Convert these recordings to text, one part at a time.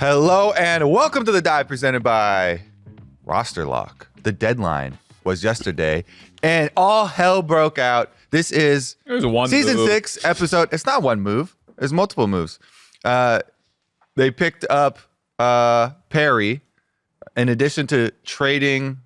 Hello and welcome to the dive presented by Roster Lock. The deadline was yesterday and all hell broke out. This is season 6 episode. It's not one move. There's multiple moves. They picked up Perry in addition to trading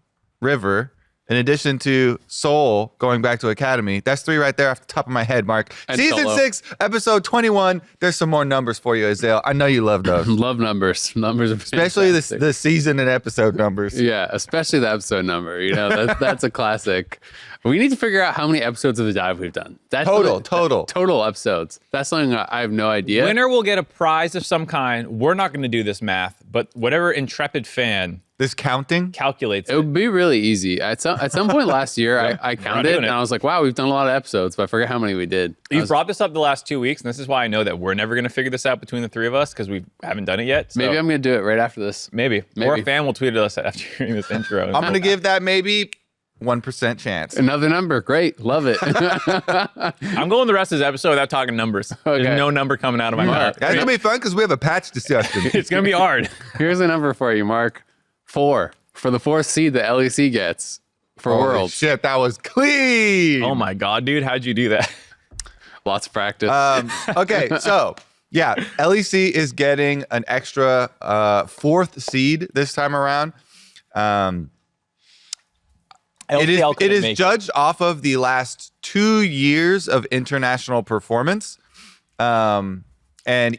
River. In addition to Soul going back to Academy. That's 3 right there off the top of my head, Mark. And Season solo. 6, episode 21. There's some more numbers for you, Azael. I know you love those. Love numbers. Numbers are especially the season and episode numbers. Yeah, especially the episode number. You know, that's a classic. We need to figure out how many episodes of the dive we've done. That's total episodes. That's something I have no idea. Winner will get a prize of some kind. We're not going to do this math, but whatever intrepid fan this counting calculates it would be really easy. At some point last year, I counted and I was like, wow, we've done a lot of episodes, but I forget how many we did. You brought this up the last 2 weeks, and this is why I know that we're never going to figure this out between the 3 of us because we haven't done it yet. So. Maybe I'm going to do it right after this. Maybe. Or a fan will tweet at us after hearing this intro. I'm going to give that maybe 1% chance. Another number. Great. Love it. I'm going the rest of this episode without talking numbers. Okay. There's no number coming out of my mouth. That's going to be fun because we have a patch discussion. It's going to be hard. Here's a number for you, Mark. 4. For the 4th seed that LEC gets for Holy Worlds. Shit, that was clean. Oh my God, dude. How'd you do that? Lots of practice. Okay, so yeah, LEC is getting an extra 4th seed this time around. It is judged off of the last 2 years of international performance. And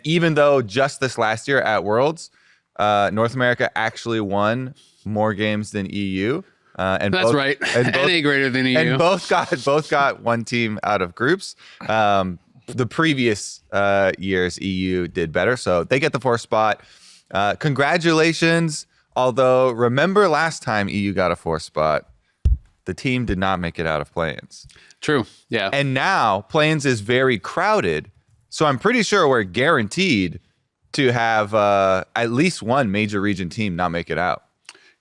even though just this last year at Worlds, North America actually won more games than EU. And that's right. And NA greater than EU. And both got one team out of groups. The previous years, EU did better, so they get the 4th spot. Congratulations. Although, remember last time EU got a 4th spot, the team did not make it out of play-ins. True, yeah. And now, play-ins is very crowded, so I'm pretty sure we're guaranteed to have at least one major region team not make it out.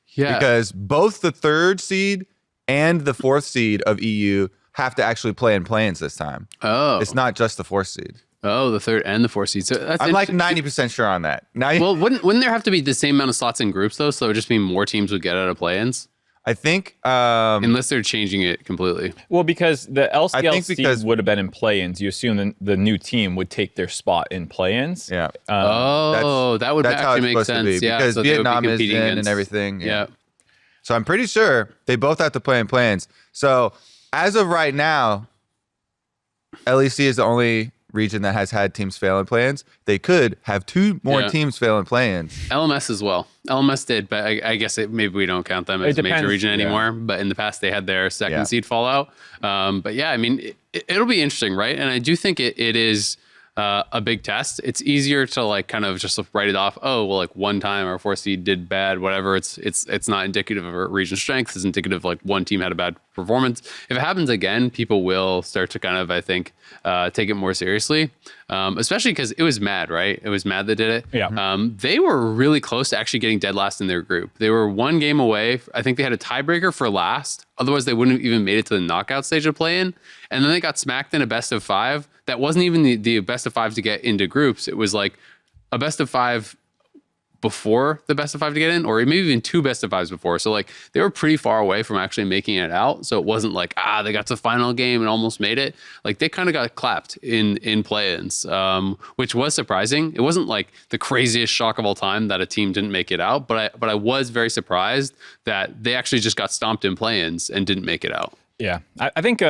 Yeah. Because both the 3rd seed and the 4th seed of EU have to actually play in play-ins this time. Oh. It's not just the 4th seed. Oh, the 3rd and the 4th seed. So that's I'm like 90% sure on that. Well, wouldn't there have to be the same amount of slots in groups, though? So it would just mean more teams would get out of play-ins? I think... unless they're changing it completely. Well, because the LCL seed would have been in play-ins. You assume the new team would take their spot in play-ins. Yeah. That would actually make sense. Yeah, because so Vietnam is in and everything. Yeah. So I'm pretty sure they both have to play in play-ins. So as of right now, LEC is the only region that has had teams fail in play-ins. They could have 2 more teams fail in play-ins. LMS as well. LMS did, but I guess maybe we don't count them as a major region anymore. But in the past, they had their 2nd seed fall out. But yeah, I mean, it'll be interesting, right? And I do think it is a big test. It's easier to like kind of just write it off. Oh, well, like one time our 4th seed did bad, whatever. It's not indicative of a region strength. It's indicative of like one team had a bad performance. If it happens again, people will start to kind of, I think, take it more seriously. Especially because it was Mad, right? It was Mad that did it. Yeah. They were really close to actually getting dead last in their group. They were 1 game away. I think they had a tiebreaker for last. Otherwise, they wouldn't have even made it to the knockout stage of play-in. And then they got smacked in a best of 5. That wasn't even the best of 5 to get into groups. It was like a best of 5 before the best of 5 to get in, or maybe even 2 best of 5s before. So like they were pretty far away from actually making it out. So it wasn't like, they got to the final game and almost made it. Like they kind of got clapped in play-ins, which was surprising. It wasn't like the craziest shock of all time that a team didn't make it out, but I was very surprised that they actually just got stomped in play-ins and didn't make it out. Yeah, I think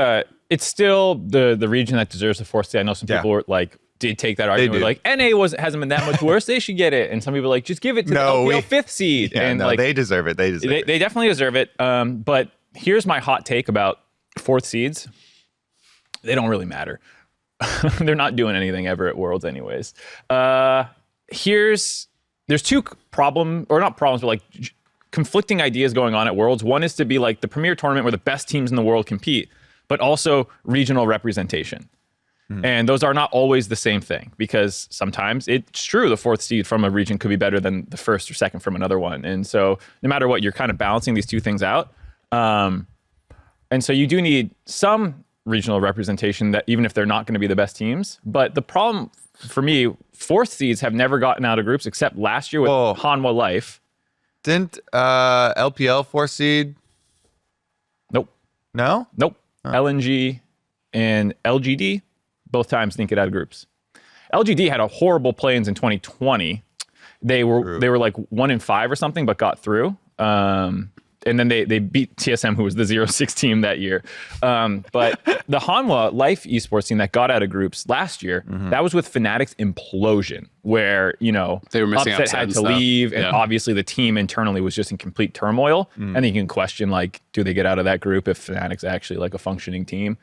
it's still the region that deserves the 4th seed. I know some people were like, did take that argument. Like, NA hasn't been that much worse. They should get it. And some people are like, just give it to the LPL 5th seed. Yeah, and they deserve it. They definitely deserve it. But here's my hot take about 4th seeds. They don't really matter. They're not doing anything ever at Worlds anyways. There's 2 conflicting ideas going on at Worlds. One is to be like the premier tournament where the best teams in the world compete, but also regional representation. And those are not always the same thing, because sometimes it's true the 4th seed from a region could be better than the 1st or 2nd from another one. And so no matter what, you're kind of balancing these 2 things out. And so you do need some regional representation, that even if they're not going to be the best teams. But the problem for me, fourth seeds have never gotten out of groups except last year with Hanwha Life. Didn't LPL 4 seed? Nope. No? Nope. LNG and LGD both times didn't get out of groups. LGD had a horrible play-ins in 2020. They were like 1-5 or something, but got through. And then they beat TSM, who was the 0-6 team that year. But the Hanwha Life esports team that got out of groups last year, that was with Fnatic's implosion, where, you know, they were missing Upset had to leave, and obviously the team internally was just in complete turmoil. And then you can question, like, do they get out of that group if Fnatic's actually like a functioning team?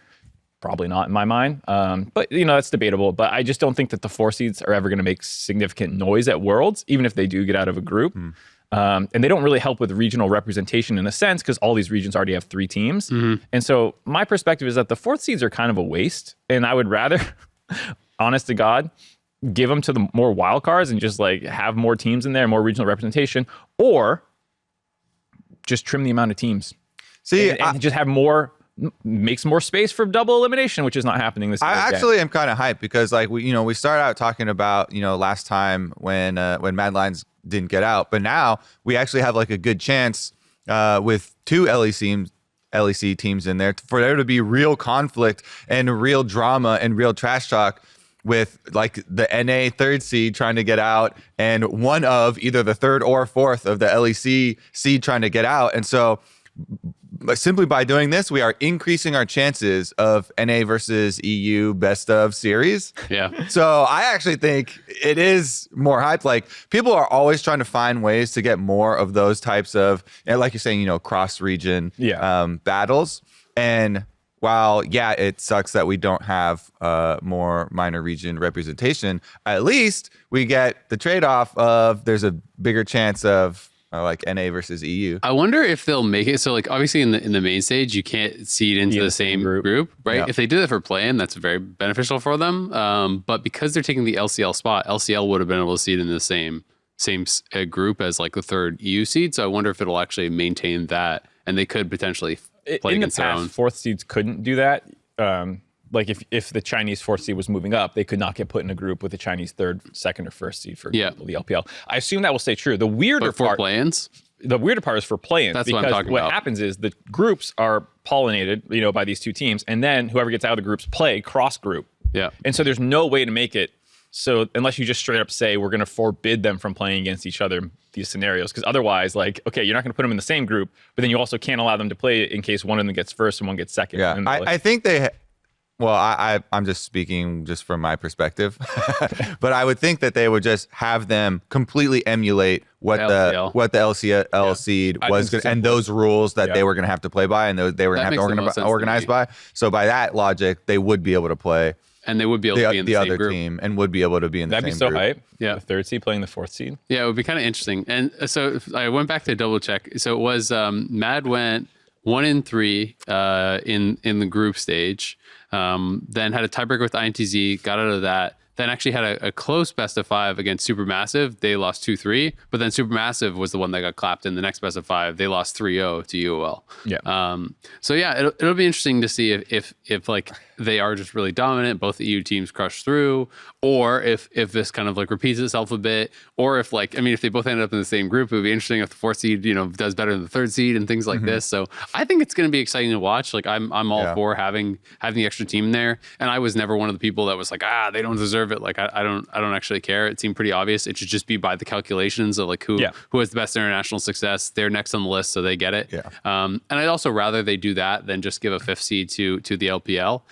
Probably not in my mind. But, you know, that's debatable. But I just don't think that the 4 seeds are ever going to make significant noise at Worlds, even if they do get out of a group. And they don't really help with regional representation in a sense, because all these regions already have 3 teams. And so my perspective is that the 4th seeds are kind of a waste. And I would rather, honest to God, give them to the more wild cards and just like have more teams in there, more regional representation, or just trim the amount of teams. See, and just have more, makes more space for double elimination, which is not happening this year. I actually am kind of hyped because, like, we started out talking about, last time when Mad Lions didn't get out, but now we actually have like a good chance with 2 LEC teams in there for there to be real conflict and real drama and real trash talk with like the NA 3rd seed trying to get out and one of either the 3rd or 4th of the LEC seed trying to get out. And so simply by doing this, we are increasing our chances of NA versus EU best of series. Yeah. So I actually think it is more hype. Like, people are always trying to find ways to get more of those types of, like you're saying, cross region battles. And while, it sucks that we don't have more minor region representation, at least we get the trade-off of there's a bigger chance of like NA versus EU. I wonder if they'll make it so, like, obviously in the main stage you can't seed into the same group, right? Yeah. If they do that for play-in, that's very beneficial for them. But because they're taking the LCL spot, LCL would have been able to seed in the same group as like the 3rd EU seed. So I wonder if it'll actually maintain that, and they could potentially play against their own. In the past, 4th seeds couldn't do that. Like if the Chinese 4th seed was moving up, they could not get put in a group with the Chinese 3rd, 2nd, or 1st seed, for example, the LPL. I assume that will stay true. The weirder part play-ins? The weirder part is for play-ins. That's because what I'm talking about. What happens is the groups are pollinated, by these 2 teams, and then whoever gets out of the groups play cross-group. Yeah. And so there's no way to make it so, unless you just straight up say we're going to forbid them from playing against each other in these scenarios, because otherwise, like, okay, you're not going to put them in the same group, but then you also can't allow them to play in case one of them gets first and one gets second. Yeah, I think they... Well, I'm just speaking just from my perspective, but I would think that they would just have them completely emulate what the LCL seed was, and those rules that they were going to have to play by, and they were going to have to organize by. So by that logic, they would be able to play, and they would be able to be in the other same group. Team, and would be able to be in the That'd same be so group. hype. Yeah, the 3rd seed playing the 4th seed. Yeah, it would be kind of interesting. And so I went back to double check. So it was Mad went 1-3 in the group stage. Then had a tiebreaker with IMTZ, got out of that. Then actually had a close best of 5 against Supermassive. They lost 2-3, but then Supermassive was the one that got clapped in the next best of 5. They lost 3-0 to UOL. Yeah. So yeah, it'll be interesting to see if like they are just really dominant, both the EU teams crush through, or if this kind of like repeats itself a bit, or if like, I mean, if they both end up in the same group, it would be interesting if the 4th seed, does better than the 3rd seed and things like this. So I think it's going to be exciting to watch. Like I'm all for having the extra team there. And I was never one of the people that was like, they don't deserve it. Like I don't actually care. It seemed pretty obvious. It should just be by the calculations of like who has the best international success. They're next on the list, so they get it. Yeah. And I'd also rather they do that than just give a 5th seed to the LPL,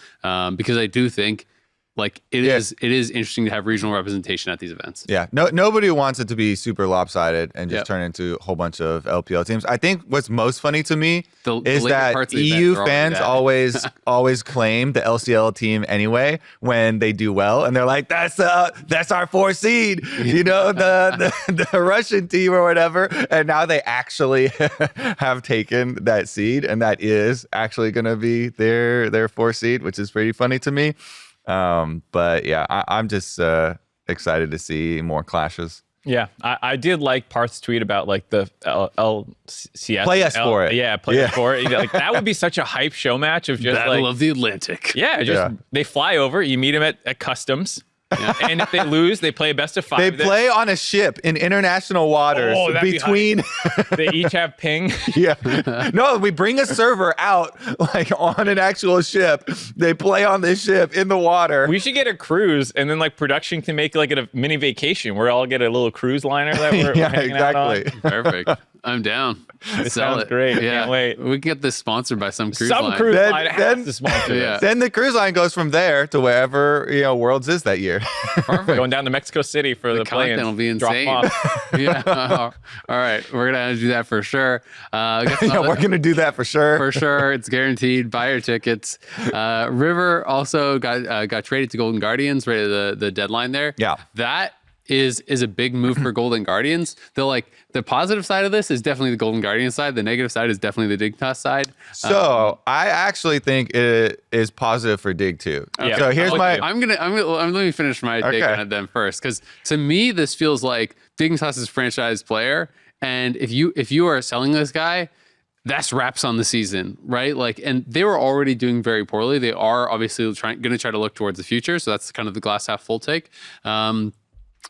because I do think like it is interesting to have regional representation at these events. Yeah, nobody wants it to be super lopsided and just turn into a whole bunch of LPL teams. I think what's most funny to me is that EU fans always claim the LCL team anyway when they do well, and they're like, that's our 4th seed, the Russian team or whatever, and now they actually have taken that seed, and that is actually going to be their 4th seed, which is pretty funny to me. But yeah, I'm just excited to see more clashes. Yeah, I did like Parth's tweet about like the LCS. Play us for it. Yeah, play us for it. Like, that would be such a hype show match of just Battle of the Atlantic. Yeah, they fly over, you meet them at customs, Yeah. And if they lose, they play a best of 5. They play on a ship in international waters between. They each have ping. Yeah. No, we bring a server out like on an actual ship. They play on this ship in the water. We should get a cruise, and then like production can make like a mini vacation where I'll get a little cruise liner that we're hanging out on. Perfect. I'm down. It sounds great. Yeah. Can't wait. We can get this sponsored by some cruise line. Cruise line has to sponsor Yeah. this. Then the cruise line goes from there to wherever Worlds is that year. Perfect. Going down to Mexico City for the play-ins. Content will be Drop insane. 'em off. Yeah. All right. We're going to do that for sure. We're gonna do that for sure. For sure. It's guaranteed. Buy your tickets. River also got traded to Golden Guardians right at the deadline there. Yeah. That is a big move for Golden Guardians. The positive side of this is definitely the Golden Guardian side. The negative side is definitely the Dignitas side. So I actually think it is positive for Dig too. Yeah. So here's my. let me finish my take on it then first, because to me this feels like Dignitas' franchise player, and if you are selling this guy, that's wraps on the season, right? Like, and they were already doing very poorly. They are obviously going to try to look towards the future. So that's kind of the glass half full take.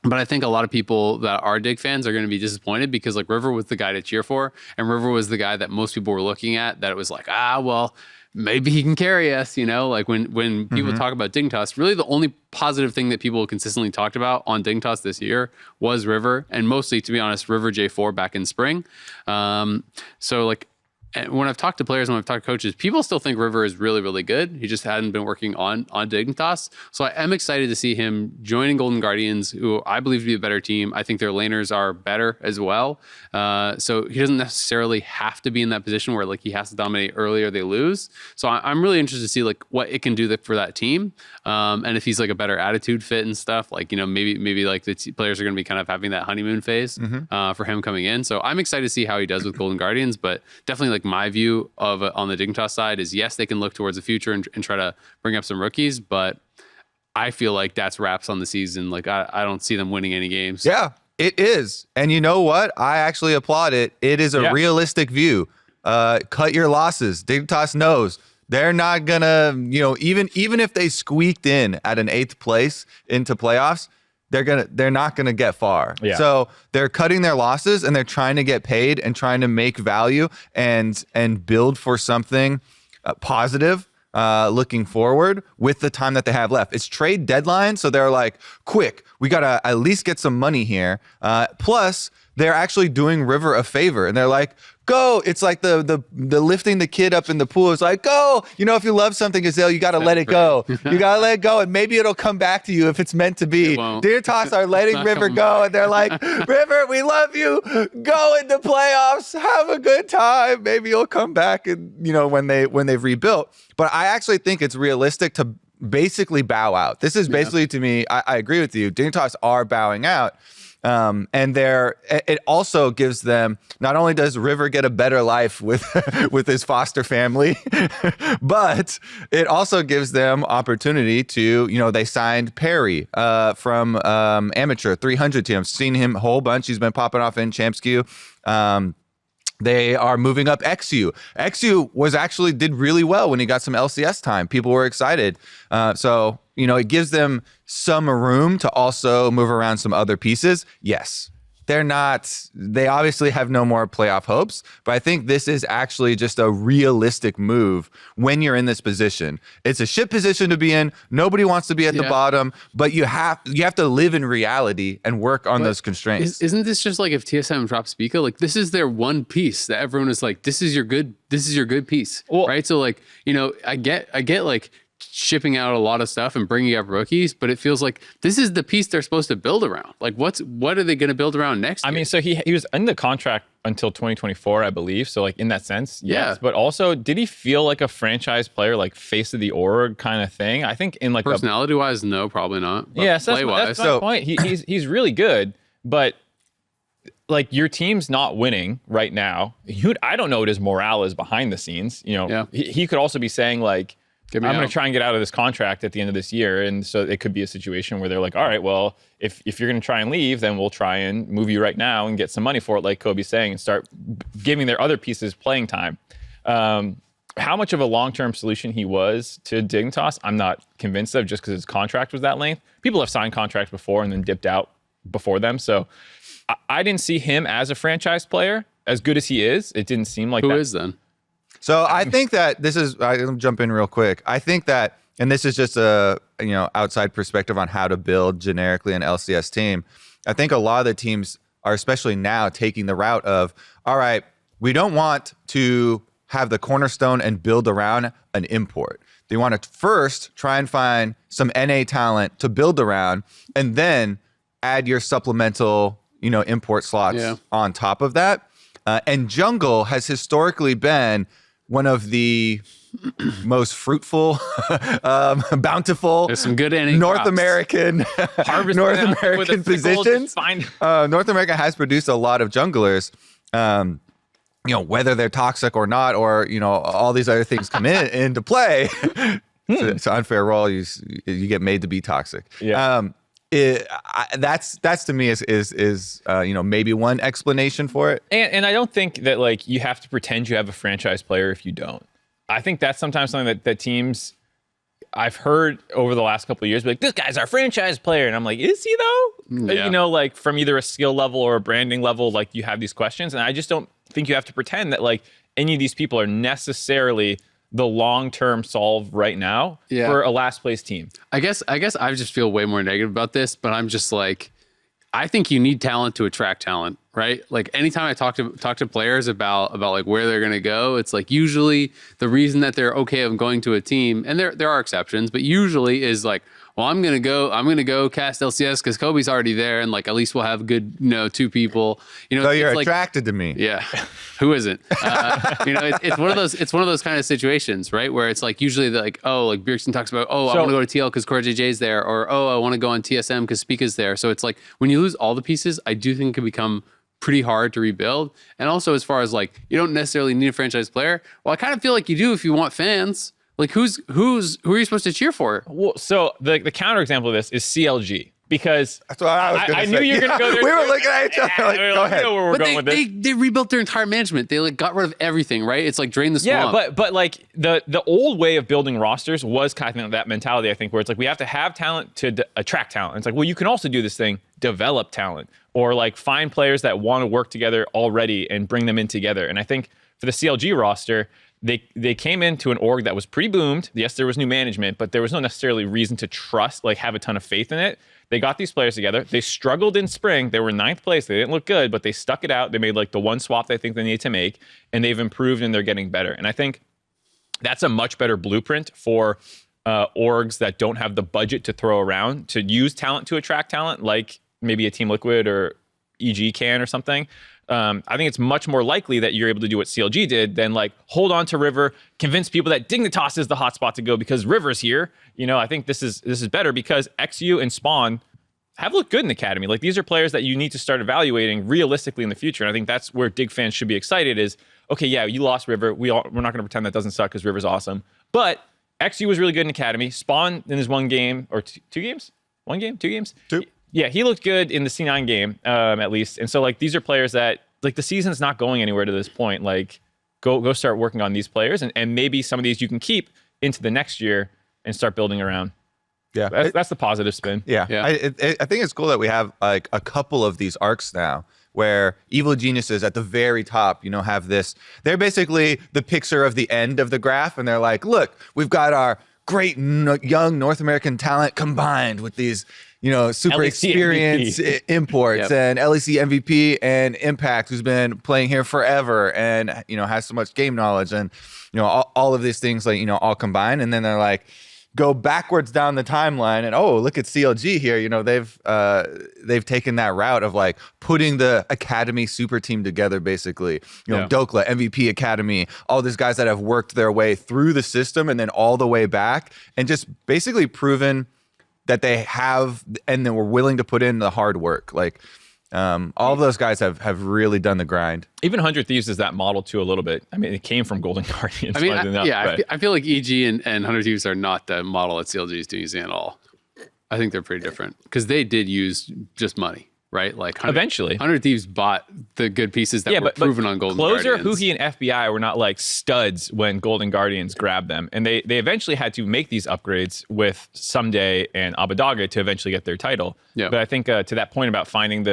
But I think a lot of people that are Dig fans are going to be disappointed because like River was the guy to cheer for, and River was the guy that most people were looking at, that it was like, well, maybe he can carry us, like when people talk about Dignitas, really the only positive thing that people consistently talked about on Dignitas this year was River, and mostly, to be honest, River J4 back in spring. So like, and when I've talked to players and when I've talked to coaches, people still think River is really, really good. He just hadn't been working on Dignitas. So I am excited to see him joining Golden Guardians, who I believe to be a better team. I think their laners are better as well. So he doesn't necessarily have to be in that position where like he has to dominate early or they lose. So I'm really interested to see like what it can do for that team. And if he's like a better attitude fit and stuff, like, maybe like the players are going to be kind of having that honeymoon phase for him coming in. So I'm excited to see how he does with Golden Guardians, but definitely like my view of on the Dignitas side is yes, they can look towards the future and try to bring up some rookies, but I feel like that's wraps on the season. Like I don't see them winning any games. Yeah, it is. And you know what? I actually applaud it. It is a realistic view. Cut your losses. Dignitas knows they're not gonna, even if they squeaked in at an 8th place into playoffs, they're not gonna get far. Yeah. So they're cutting their losses and they're trying to get paid and trying to make value and build for something positive looking forward with the time that they have left. It's trade deadline, so they're like, quick, we gotta at least get some money here. Plus, they're actually doing River a favor, and they're like, go. It's like the lifting the kid up in the pool. It's like, go. If you love something, Azael, you got to let it go. You got to let it go, and maybe it'll come back to you if it's meant to be. Dignitas are letting River go, and they're like, River, we love you. Go into playoffs. Have a good time. Maybe you'll come back, and when they've rebuilt. But I actually think it's realistic to basically bow out. This is basically, to me, I agree with you. Dignitas are bowing out. And it also gives them, not only does River get a better life with his foster family, but it also gives them opportunity to, they signed Perry from Amateur 300 team. I've seen him a whole bunch. He's been popping off in Champs Queue. They are moving up XU. XU did really well when he got some LCS time. People were excited. So, it gives them some room to also move around some other pieces. Yes, they obviously have no more playoff hopes, but I think this is actually just a realistic move when you're in this position. It's a shit position to be in. Nobody wants to be at the bottom, but you have to live in reality and work on those constraints. Isn't this just like if TSM drops Pika? Like this is their one piece that everyone is like, this is your good piece, right? So like, I get like shipping out a lot of stuff and bringing up rookies, but it feels like this is the piece they're supposed to build around. Like what are they going to build around next year? I mean, so he was in the contract until 2024, I believe. So like in that sense, yes. But also, did he feel like a franchise player, like face of the org kind of thing? I think in like personality wise, no, probably not. But so that's my point. He's really good, but like your team's not winning right now. I don't know what his morale is behind the scenes. He could also be saying like, I'm going to try and get out of this contract at the end of this year. And so it could be a situation where they're like, all right, well, if you're going to try and leave, then we'll try and move you right now and get some money for it, like Kobe's saying, and start giving their other pieces playing time. How much of a long-term solution he was to Dignitas, I'm not convinced of, just because his contract was that length. People have signed contracts before and then dipped out before them. So I didn't see him as a franchise player. As good as he is, it didn't seem like Who that. is then? So I think that this is, I'll jump in real quick. I think that, and this is just a, outside perspective on how to build generically an LCS team. I think a lot of the teams are, especially now, taking the route of, all right, we don't want to have the cornerstone and build around an import. They want to first try and find some NA talent to build around, and then add your supplemental, import slots on top of that. And jungle has historically been one of the most fruitful, bountiful, There's some good NA North crops. American positions. North America has produced a lot of junglers. Whether they're toxic or not, or all these other things come into play. It's an unfair role. You get made to be toxic. Yeah. That's to me is maybe one explanation for it. And I don't think that you have to pretend you have a franchise player if you don't. I think that's sometimes something that teams, I've heard over the last couple of years, be like, this guy's our franchise player. And I'm like, is he though? Yeah. From either a skill level or a branding level, you have these questions. And I just don't think you have to pretend that any of these people are necessarily the long-term solve right now for a last place team. I guess I just feel way more negative about this, but I'm just I think you need talent to attract talent, right? Anytime I talk to players about where they're going to go, it's usually the reason that they're okay of going to a team, and there are exceptions, but usually is well, I'm going to go cast LCS because Kobe's already there, and at least we'll have good, two people. So you're attracted to me. Yeah. Who isn't? It's one of those kind of situations, right? Where it's usually Bjergsen talks about, I want to go to TL because Core JJ's there, or I want to go on TSM because Spica's there. So it's when you lose all the pieces, I do think it can become pretty hard to rebuild. And also, as far as you don't necessarily need a franchise player. Well, I kind of feel like you do if you want fans. Who are you supposed to cheer for? Well, so the counterexample of this is CLG, because that's what I was going to say. I knew you were going to go there. We were looking at each other go ahead. Where we're going with this. They rebuilt their entire management. They got rid of everything, right? It's drain the swamp. Yeah, but the old way of building rosters was kind of that mentality, I think, where it's we have to have talent to attract talent. It's you can also do this thing, develop talent, or find players that want to work together already and bring them in together. And I think for the CLG roster, they came into an org that was pretty boomed. Yes, there was new management, but there was no necessarily reason to trust, have a ton of faith in it. They got these players together. They struggled in spring. They were 9th place. They didn't look good, but they stuck it out. They made the one swap they think they needed to make, and they've improved and they're getting better. And I think that's a much better blueprint for orgs that don't have the budget to throw around to use talent to attract talent, like maybe a Team Liquid or EG can or something. I think it's much more likely that you're able to do what CLG did than hold on to River, convince people that Dignitas is the hot spot to go because River's here. I think this is better because XU and Spawn have looked good in Academy. These are players that you need to start evaluating realistically in the future. And I think that's where Dig fans should be excited is, okay, yeah, you lost River. We're not going to pretend that doesn't suck because River's awesome. But XU was really good in Academy. Spawn in his one game, or two games? One game? 2 games? 2. Yeah, he looked good in the C9 game, at least. And so, these are players that, the season's not going anywhere to this point. Go start working on these players, and maybe some of these you can keep into the next year and start building around. Yeah. That's the positive spin. Yeah. Yeah. I think it's cool that we have, a couple of these arcs now where evil geniuses at the very top, have this. They're basically the picture of the end of the graph, and they're look, we've got our great young North American talent combined with these super LEC experienced imports and LEC MVP and Impact, who's been playing here forever and has so much game knowledge, and all of these things all combined, and then they're go backwards down the timeline and look at CLG here. They've taken that route of putting the Academy super team together, basically. Dokla, MVP Academy, all these guys that have worked their way through the system and then all the way back, and just basically proven that they have and they were willing to put in the hard work. All of those guys have really done the grind. Even 100 Thieves is that model too a little bit. I mean, it came from Golden Guardians. I feel like EG and 100 Thieves are not the model that CLG is using at all. I think they're pretty different because they did use just money. right? Like eventually, 100 Thieves bought the good pieces that were proven on Golden Closer, Guardians. Huhi, and FBI were not like studs when Golden Guardians grabbed them, and they eventually had to make these upgrades with Someday and Abbedagge to eventually get their title. Yeah. But I think to that point about finding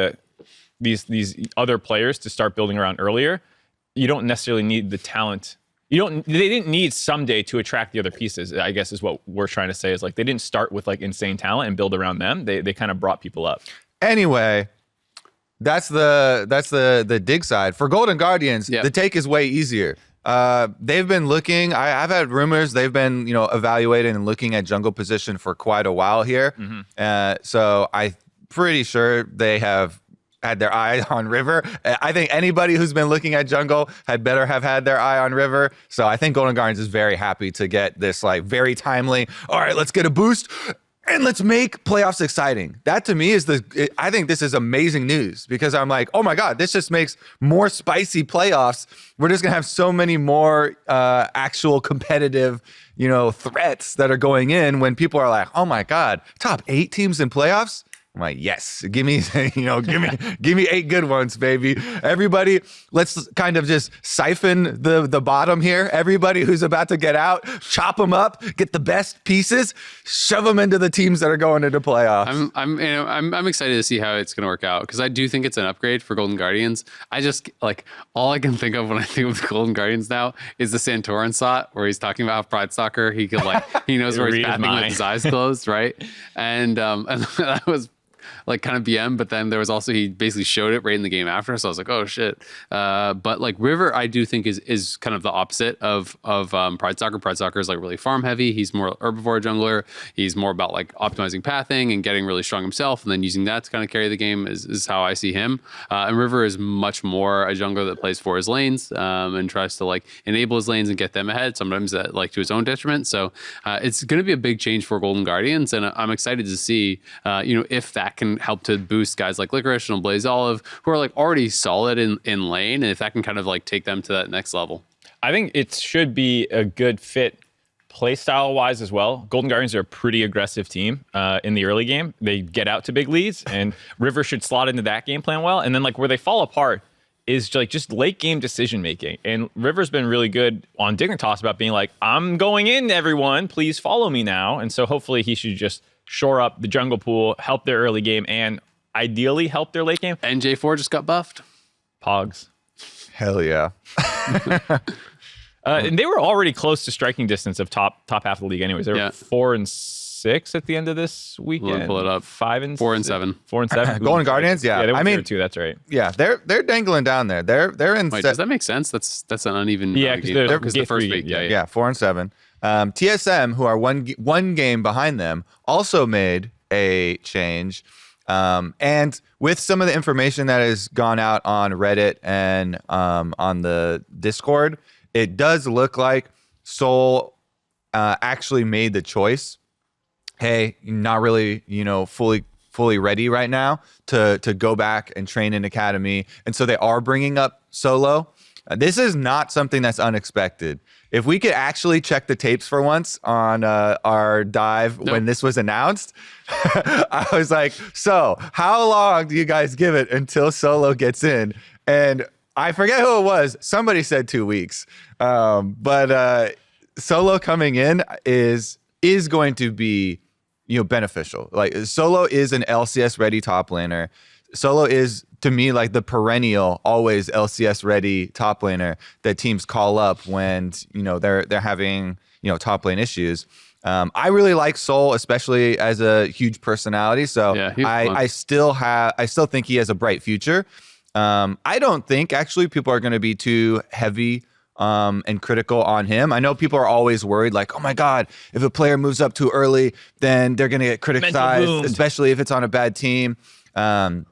these other players to start building around earlier, you don't necessarily need the talent. They didn't need Someday to attract the other pieces, I guess is what we're trying to say, is like they didn't start with like insane talent and build around them. They kind of brought people up. Anyway, that's the dig side. For Golden Guardians, the take is way easier. They've been looking, I've had rumors they've been, evaluating and looking at jungle position for quite a while here. So I'm pretty sure they have had their eye on River. I think anybody who's been looking at jungle had better have had their eye on River. So I think Golden Guardians is very happy to get this like very timely, all right, let's get a boost and let's make playoffs exciting. That to me is I think this is amazing news because I'm like, oh my God, this just makes more spicy playoffs. We're just gonna have so many more actual competitive, threats that are going in when people are like, oh my God, top 8 teams in playoffs? I'm like, yes, give me 8 good ones, baby. Everybody, let's kind of just siphon the bottom here. Everybody who's about to get out, chop them up, get the best pieces, shove them into the teams that are going into playoffs. I'm excited to see how it's going to work out because I do think it's an upgrade for Golden Guardians. I just like all I can think of when I think of the Golden Guardians now is the Santorin shot where he's talking about how Pride Stalker he could he knows where he's pathing with his eyes closed, right? And that was like kind of BM, but then there was also, he basically showed it right in the game after. So I was like, oh shit. But like River, I do think is kind of the opposite of Pride Stalker. Pride Stalker is like really farm heavy. He's more herbivore jungler. He's more about like optimizing pathing and getting really strong himself and then using that to kind of carry the game is how I see him. And River is much more a jungler that plays for his lanes and tries to like enable his lanes and get them ahead. Sometimes that like to his own detriment. So it's going to be a big change for Golden Guardians. And I'm excited to see, if that can help to boost guys like Licorice and Blaze Olive, who are like already solid in lane, and if that can kind of like take them to that next level. I think it should be a good fit playstyle wise as well. Golden Guardians are a pretty aggressive team in the early game. They get out to big leads, and River should slot into that game plan well. And then like where they fall apart is like just late game decision making. And River's been really good on Dignitas about being like, I'm going in, everyone, please follow me now. And so hopefully he should just shore up the jungle pool, help their early game, and ideally help their late game. NJ4 just got buffed. Pogs. Hell yeah. And they were already close to striking distance of top half of the league anyways. They were 4-6 at the end of this weekend. We'll pull it up. 4-7. 4-7. Golden Guardians, yeah. They were 2, that's right. Yeah, they're dangling down there. They're in. Wait, does that make sense? That's an uneven. Yeah, because the first week. Yeah, 4-7. TSM, who are one game behind them, also made a change. And with some of the information that has gone out on Reddit and on the Discord, it does look like Soul actually made the choice. Hey, not really, fully ready right now to go back and train in academy. And so they are bringing up Solo. This is not something that's unexpected. If we could actually check the tapes for once on our dive when this was announced, I was like, so how long do you guys give it until Solo gets in? And I forget who it was. Somebody said 2 weeks. But Solo coming in is going to be beneficial. Like Solo is an LCS ready top laner. Solo is, to me, like the perennial, always LCS ready top laner that teams call up when they're having top lane issues. I really like Soul, especially as a huge personality. So I still think he has a bright future. I don't think actually people are going to be too heavy and critical on him. I know people are always worried, like, oh my God, if a player moves up too early, then they're going to get criticized, especially if it's on a bad team. To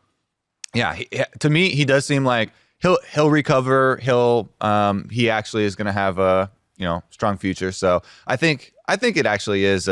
me, he does seem like he'll recover. He actually is going to have a strong future. So I think it actually is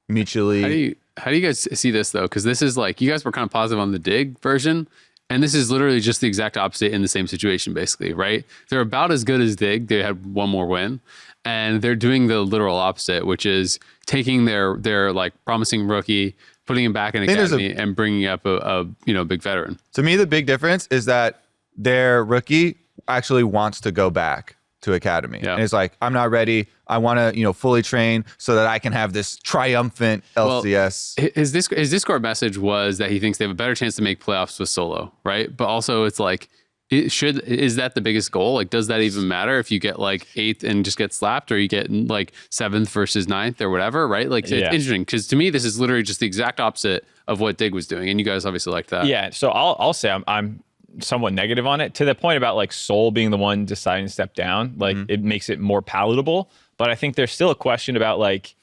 mutually. How do you guys see this though? Because this is like, you guys were kind of positive on the dig version, and this is literally just the exact opposite in the same situation, basically, right? They're about as good as dig. They had one more win, and they're doing the literal opposite, which is taking their like promising rookie, putting him back in academy and bringing up a big veteran. To me, the big difference is that their rookie actually wants to go back to academy. Yeah. And it's like, I'm not ready. I want to, fully train so that I can have this triumphant LCS. Well, his Discord message was that he thinks they have a better chance to make playoffs with solo, right? But also it's like, is that the biggest goal? Like, does that even matter if you get like 8th and just get slapped, or you get like 7th versus 9th or whatever, right? Like, it's interesting, because to me, this is literally just the exact opposite of what Dig was doing. And you guys obviously like that. Yeah. So I'll say I'm somewhat negative on it, to the point about like Soul being the one deciding to step down. Like, it makes it more palatable. But I think there's still a question about like,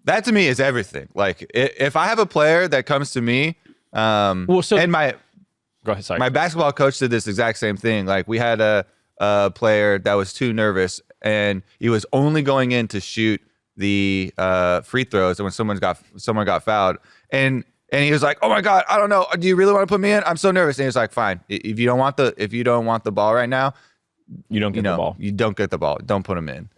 that to me is everything. Like, if I have a player that comes to me, and go ahead, sorry. My basketball coach did this exact same thing. Like, we had a player that was too nervous, and he was only going in to shoot the free throws, and when someone got fouled, and he was like, "Oh my God, I don't know. Do you really want to put me in? I'm so nervous." And he was like, "Fine. If you don't want the ball right now, you don't get the ball. You don't get the ball. Don't put him in."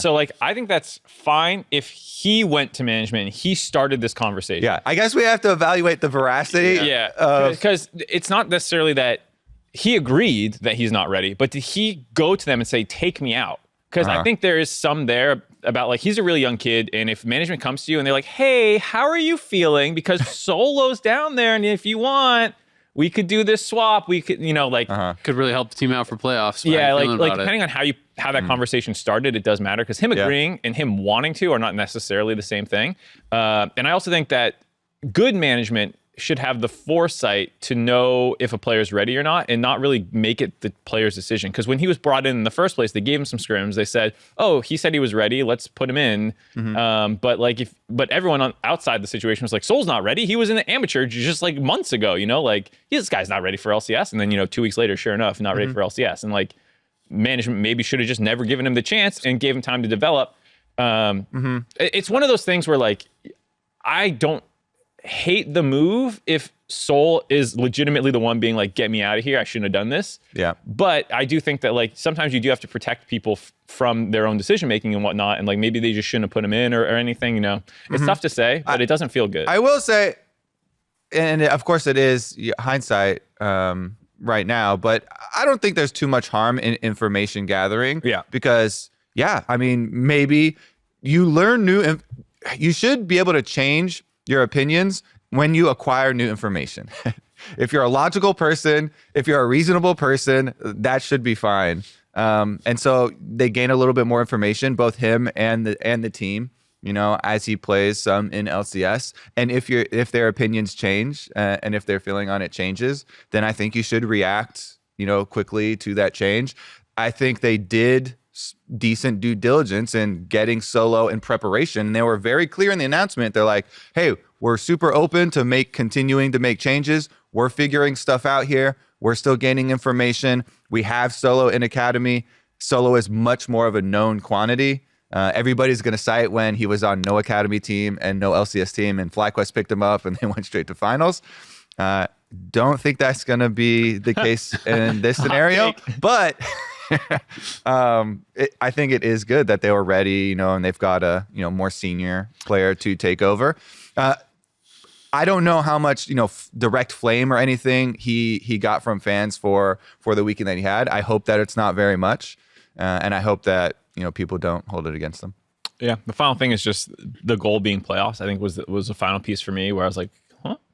So like, I think that's fine if he went to management and he started this conversation. Yeah, I guess we have to evaluate the veracity. Yeah, because it's not necessarily that he agreed that he's not ready, but did he go to them and say, "Take me out"? Because I think there is some there about like, he's a really young kid, and if management comes to you and they're like, "Hey, how are you feeling? Because Solo's down there, and if you want, we could do this swap. We could, could really help the team out for playoffs." Yeah, like depending on how that conversation started, it does matter, because him agreeing and him wanting to are not necessarily the same thing. And I also think that good management should have the foresight to know if a player is ready or not, and not really make it the player's decision. Because when he was brought in the first place, they gave him some scrims. They said, "Oh, he said he was ready. Let's put him in." But everyone outside the situation was like, "Soul's not ready. He was in the amateur just like months ago. Like, this guy's not ready for LCS." And then 2 weeks later, sure enough, not ready for LCS. And like, management maybe should have just never given him the chance and gave him time to develop. It's one of those things where like, I don't hate the move if Soul is legitimately the one being like, "Get me out of here. I shouldn't have done this." Yeah. But I do think that like, sometimes you do have to protect people from their own decision making and whatnot, and like, maybe they just shouldn't have put him in or anything. It's tough to say, but it doesn't feel good. I will say, and of course it is hindsight right now, but I don't think there's too much harm in information gathering. Yeah. Because I mean, maybe you learn you should be able to change your opinions when you acquire new information. If you're a logical person, if you're a reasonable person, that should be fine. And so they gain a little bit more information, both him and the team, as he plays some in LCS. And if their opinions change and if their feeling on it changes, then I think you should react, quickly to that change. I think they did decent due diligence in getting Solo in preparation. And they were very clear in the announcement. They're like, "Hey, we're super open to continuing to make changes. We're figuring stuff out here. We're still gaining information. We have Solo in academy. Solo is much more of a known quantity. Everybody's going to cite when he was on no academy team and no LCS team, and FlyQuest picked him up and they went straight to finals." Don't think that's going to be the case in this scenario, but I think it is good that they were ready, and they've got a more senior player to take over. I don't know how much direct flame or anything he got from fans for the weekend that he had. I hope that it's not very much, and I hope that people don't hold it against them. Yeah, the final thing is just the goal being playoffs. I think was the final piece for me, where I was like,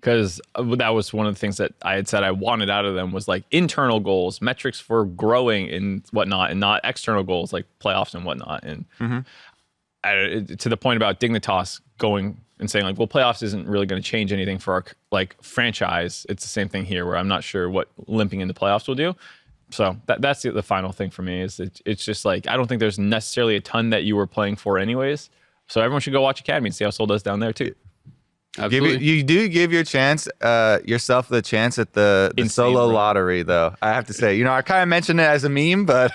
because that was one of the things that I had said I wanted out of them, was like internal goals, metrics for growing and whatnot, and not external goals like playoffs and whatnot. And to the point about Dignitas going and saying like, well, playoffs isn't really going to change anything for our like franchise. It's the same thing here, where I'm not sure what limping into playoffs will do. So that's the final thing for me. Is it's just like, I don't think there's necessarily a ton that you were playing for anyways. So everyone should go watch Academy and see how Soul does down there too. Absolutely. You do give yourself the chance at the solo lottery, though. I have to say, I kind of mentioned it as a meme, but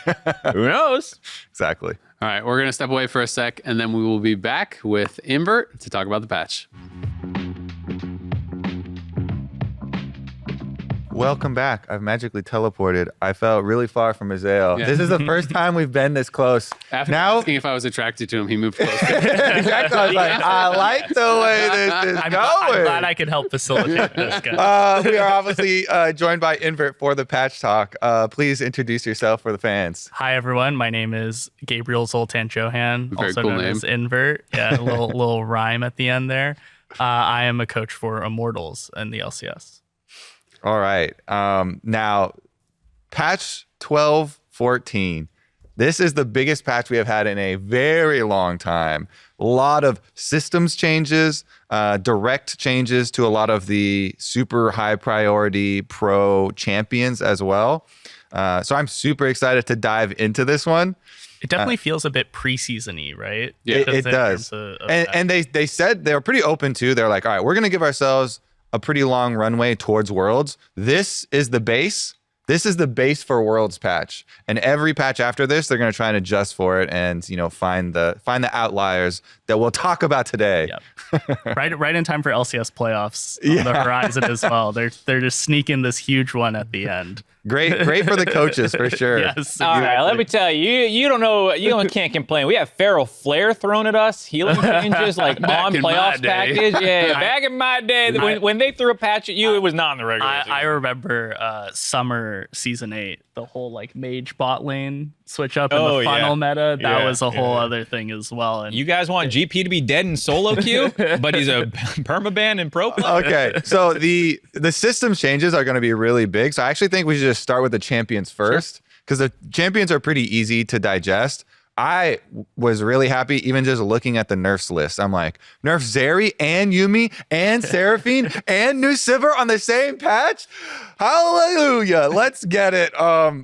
who knows? Exactly. All right, we're going to step away for a sec, and then we will be back with Invert to talk about the patch. Welcome back. I've magically teleported. I felt really far from Azael. Yeah. This is the first time we've been this close. After asking if I was attracted to him, he moved closer. Exactly. I was like, I like the way this is going. I'm glad I could help facilitate this, guys. We are obviously joined by Invert for the Patch Talk. Please introduce yourself for the fans. Hi, everyone. My name is Gabriel Zoltan Johan, Very also cool known name. as Invert. Yeah, a little rhyme at the end there. I am a coach for Immortals in the LCS. All right. Now, patch 12.14. This is the biggest patch we have had in a very long time. A lot of systems changes, direct changes to a lot of the super high priority pro champions as well. So I'm super excited to dive into this one. It definitely feels a bit preseason-y, right? Yeah, it does. And they said they were pretty open too. They're like, all right, we're going to give ourselves a pretty long runway towards Worlds. This is the base. This is the base for Worlds patch. And every patch after this, they're going to try and adjust for it and, find the outliers that we'll talk about today. Yep. right in time for LCS playoffs on the horizon as well. They're just sneaking this huge one at the end. Great for the coaches for sure. Yes, exactly. All right, let me tell you, you don't know, can't complain. We have Feral Flare thrown at us, healing changes like on playoffs package. Yeah, back in my day, when they threw a patch at you, it was not in the regular season. I remember summer season 8, the whole like mage bot lane switch up in the final meta. That was a whole other thing as well. And you guys want GP to be dead in solo queue, but he's a permaban in pro play? Okay, so the system changes are going to be really big. So I actually think we should just start with the champions first, because the champions are pretty easy to digest. I was really happy even just looking at the nerfs list. I'm like, nerf Zeri and Yuumi and Seraphine and new Sivir on the same patch? Hallelujah. Let's get it.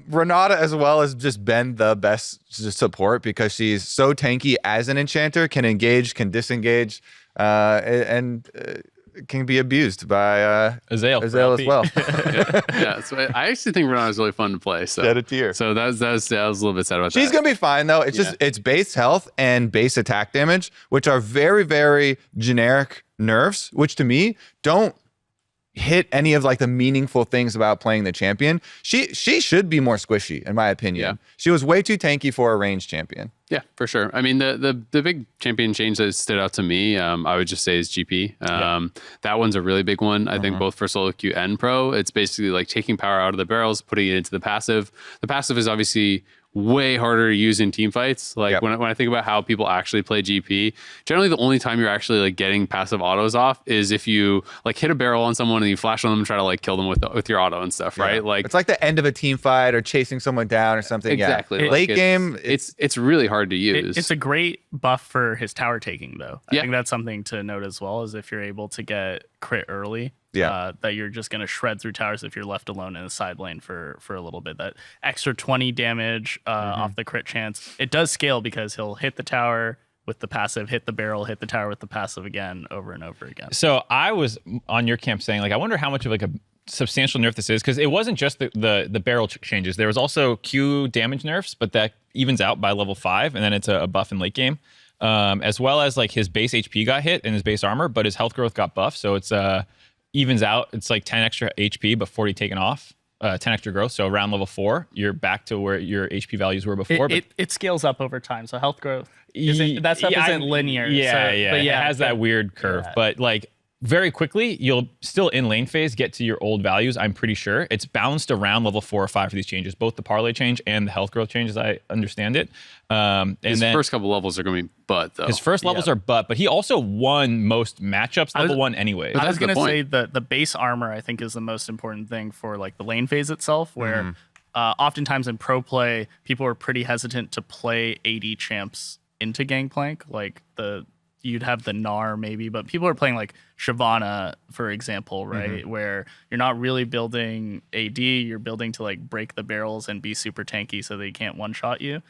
Renata as well has just been the best support because she's so tanky as an enchanter, can engage, can disengage, and can be abused by Azael as well. So I actually think Renata is really fun to play. So Dead a tier. So I was a little bit sad about that. She's gonna be fine though. It's just it's base health and base attack damage, which are very, very generic nerfs, which to me don't hit any of like the meaningful things about playing the champion. She should be more squishy, in my opinion. Yeah. She was way too tanky for a ranged champion. Yeah, for sure. I mean, the big champion change that stood out to me, I would just say is GP. That one's a really big one. I think both for solo queue and pro. It's basically like taking power out of the barrels, putting it into the passive. The passive is obviously way harder to use in team fights. Like when I think about how people actually play GP, generally the only time you're actually like getting passive autos off is if you like hit a barrel on someone and you flash on them and try to like kill them with your auto and stuff, right? Like it's like the end of a team fight or chasing someone down or something. Exactly. Yeah. Late game, it's really hard to use. It's a great buff for his tower taking though. I think that's something to note as well, is if you're able to get crit early. That you're just going to shred through towers if you're left alone in the side lane for a little bit. That extra 20 damage off the crit chance. It does scale because he'll hit the tower with the passive, hit the barrel, hit the tower with the passive again, over and over again. So I was on your camp saying, like, I wonder how much of like a substantial nerf this is, because it wasn't just the barrel changes. There was also Q damage nerfs, but that evens out by level 5, and then it's a buff in late game. As well as like his base HP got hit and his base armor, but his health growth got buffed. So it's evens out. It's like 10 extra HP, but 40 taken off, 10 extra growth. So around level 4, you're back to where your HP values were before. It scales up over time. So health growth, that stuff isn't linear. But it has that weird curve. But like very quickly, you'll still in lane phase get to your old values, I'm pretty sure. It's bounced around level 4 or 5 for these changes, both the parlay change and the health growth change, as I understand it. And his then first couple levels are going to be butt, though. His first levels are butt, but he also won most matchups level 1 anyway. I was going to say the base armor, I think, is the most important thing for like the lane phase itself, where oftentimes in pro play, people are pretty hesitant to play AD champs into Gangplank. Like you'd have the Gnar maybe, but people are playing like Shyvana, for example, right? Where you're not really building AD, you're building to like break the barrels and be super tanky so they can't one-shot you.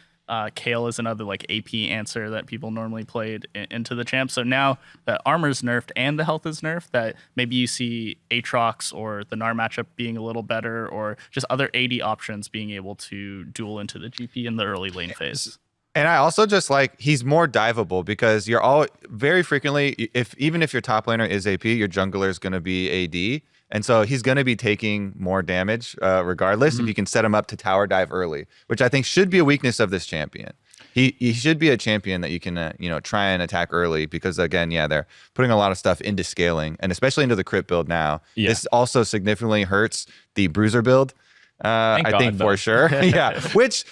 Kale is another like AP answer that people normally played into the champ. So now that armor's nerfed and the health is nerfed, that maybe you see Aatrox or the Gnar matchup being a little better, or just other AD options being able to duel into the GP in the early lane phase. And I also just like he's more diveable because you're all very frequently, even if your top laner is AP, your jungler is going to be AD. And so he's going to be taking more damage regardless if you can set him up to tower dive early, which I think should be a weakness of this champion. He should be a champion that you can try and attack early because again, they're putting a lot of stuff into scaling and especially into the crit build now. Yeah. This also significantly hurts the bruiser build. I think for sure. Which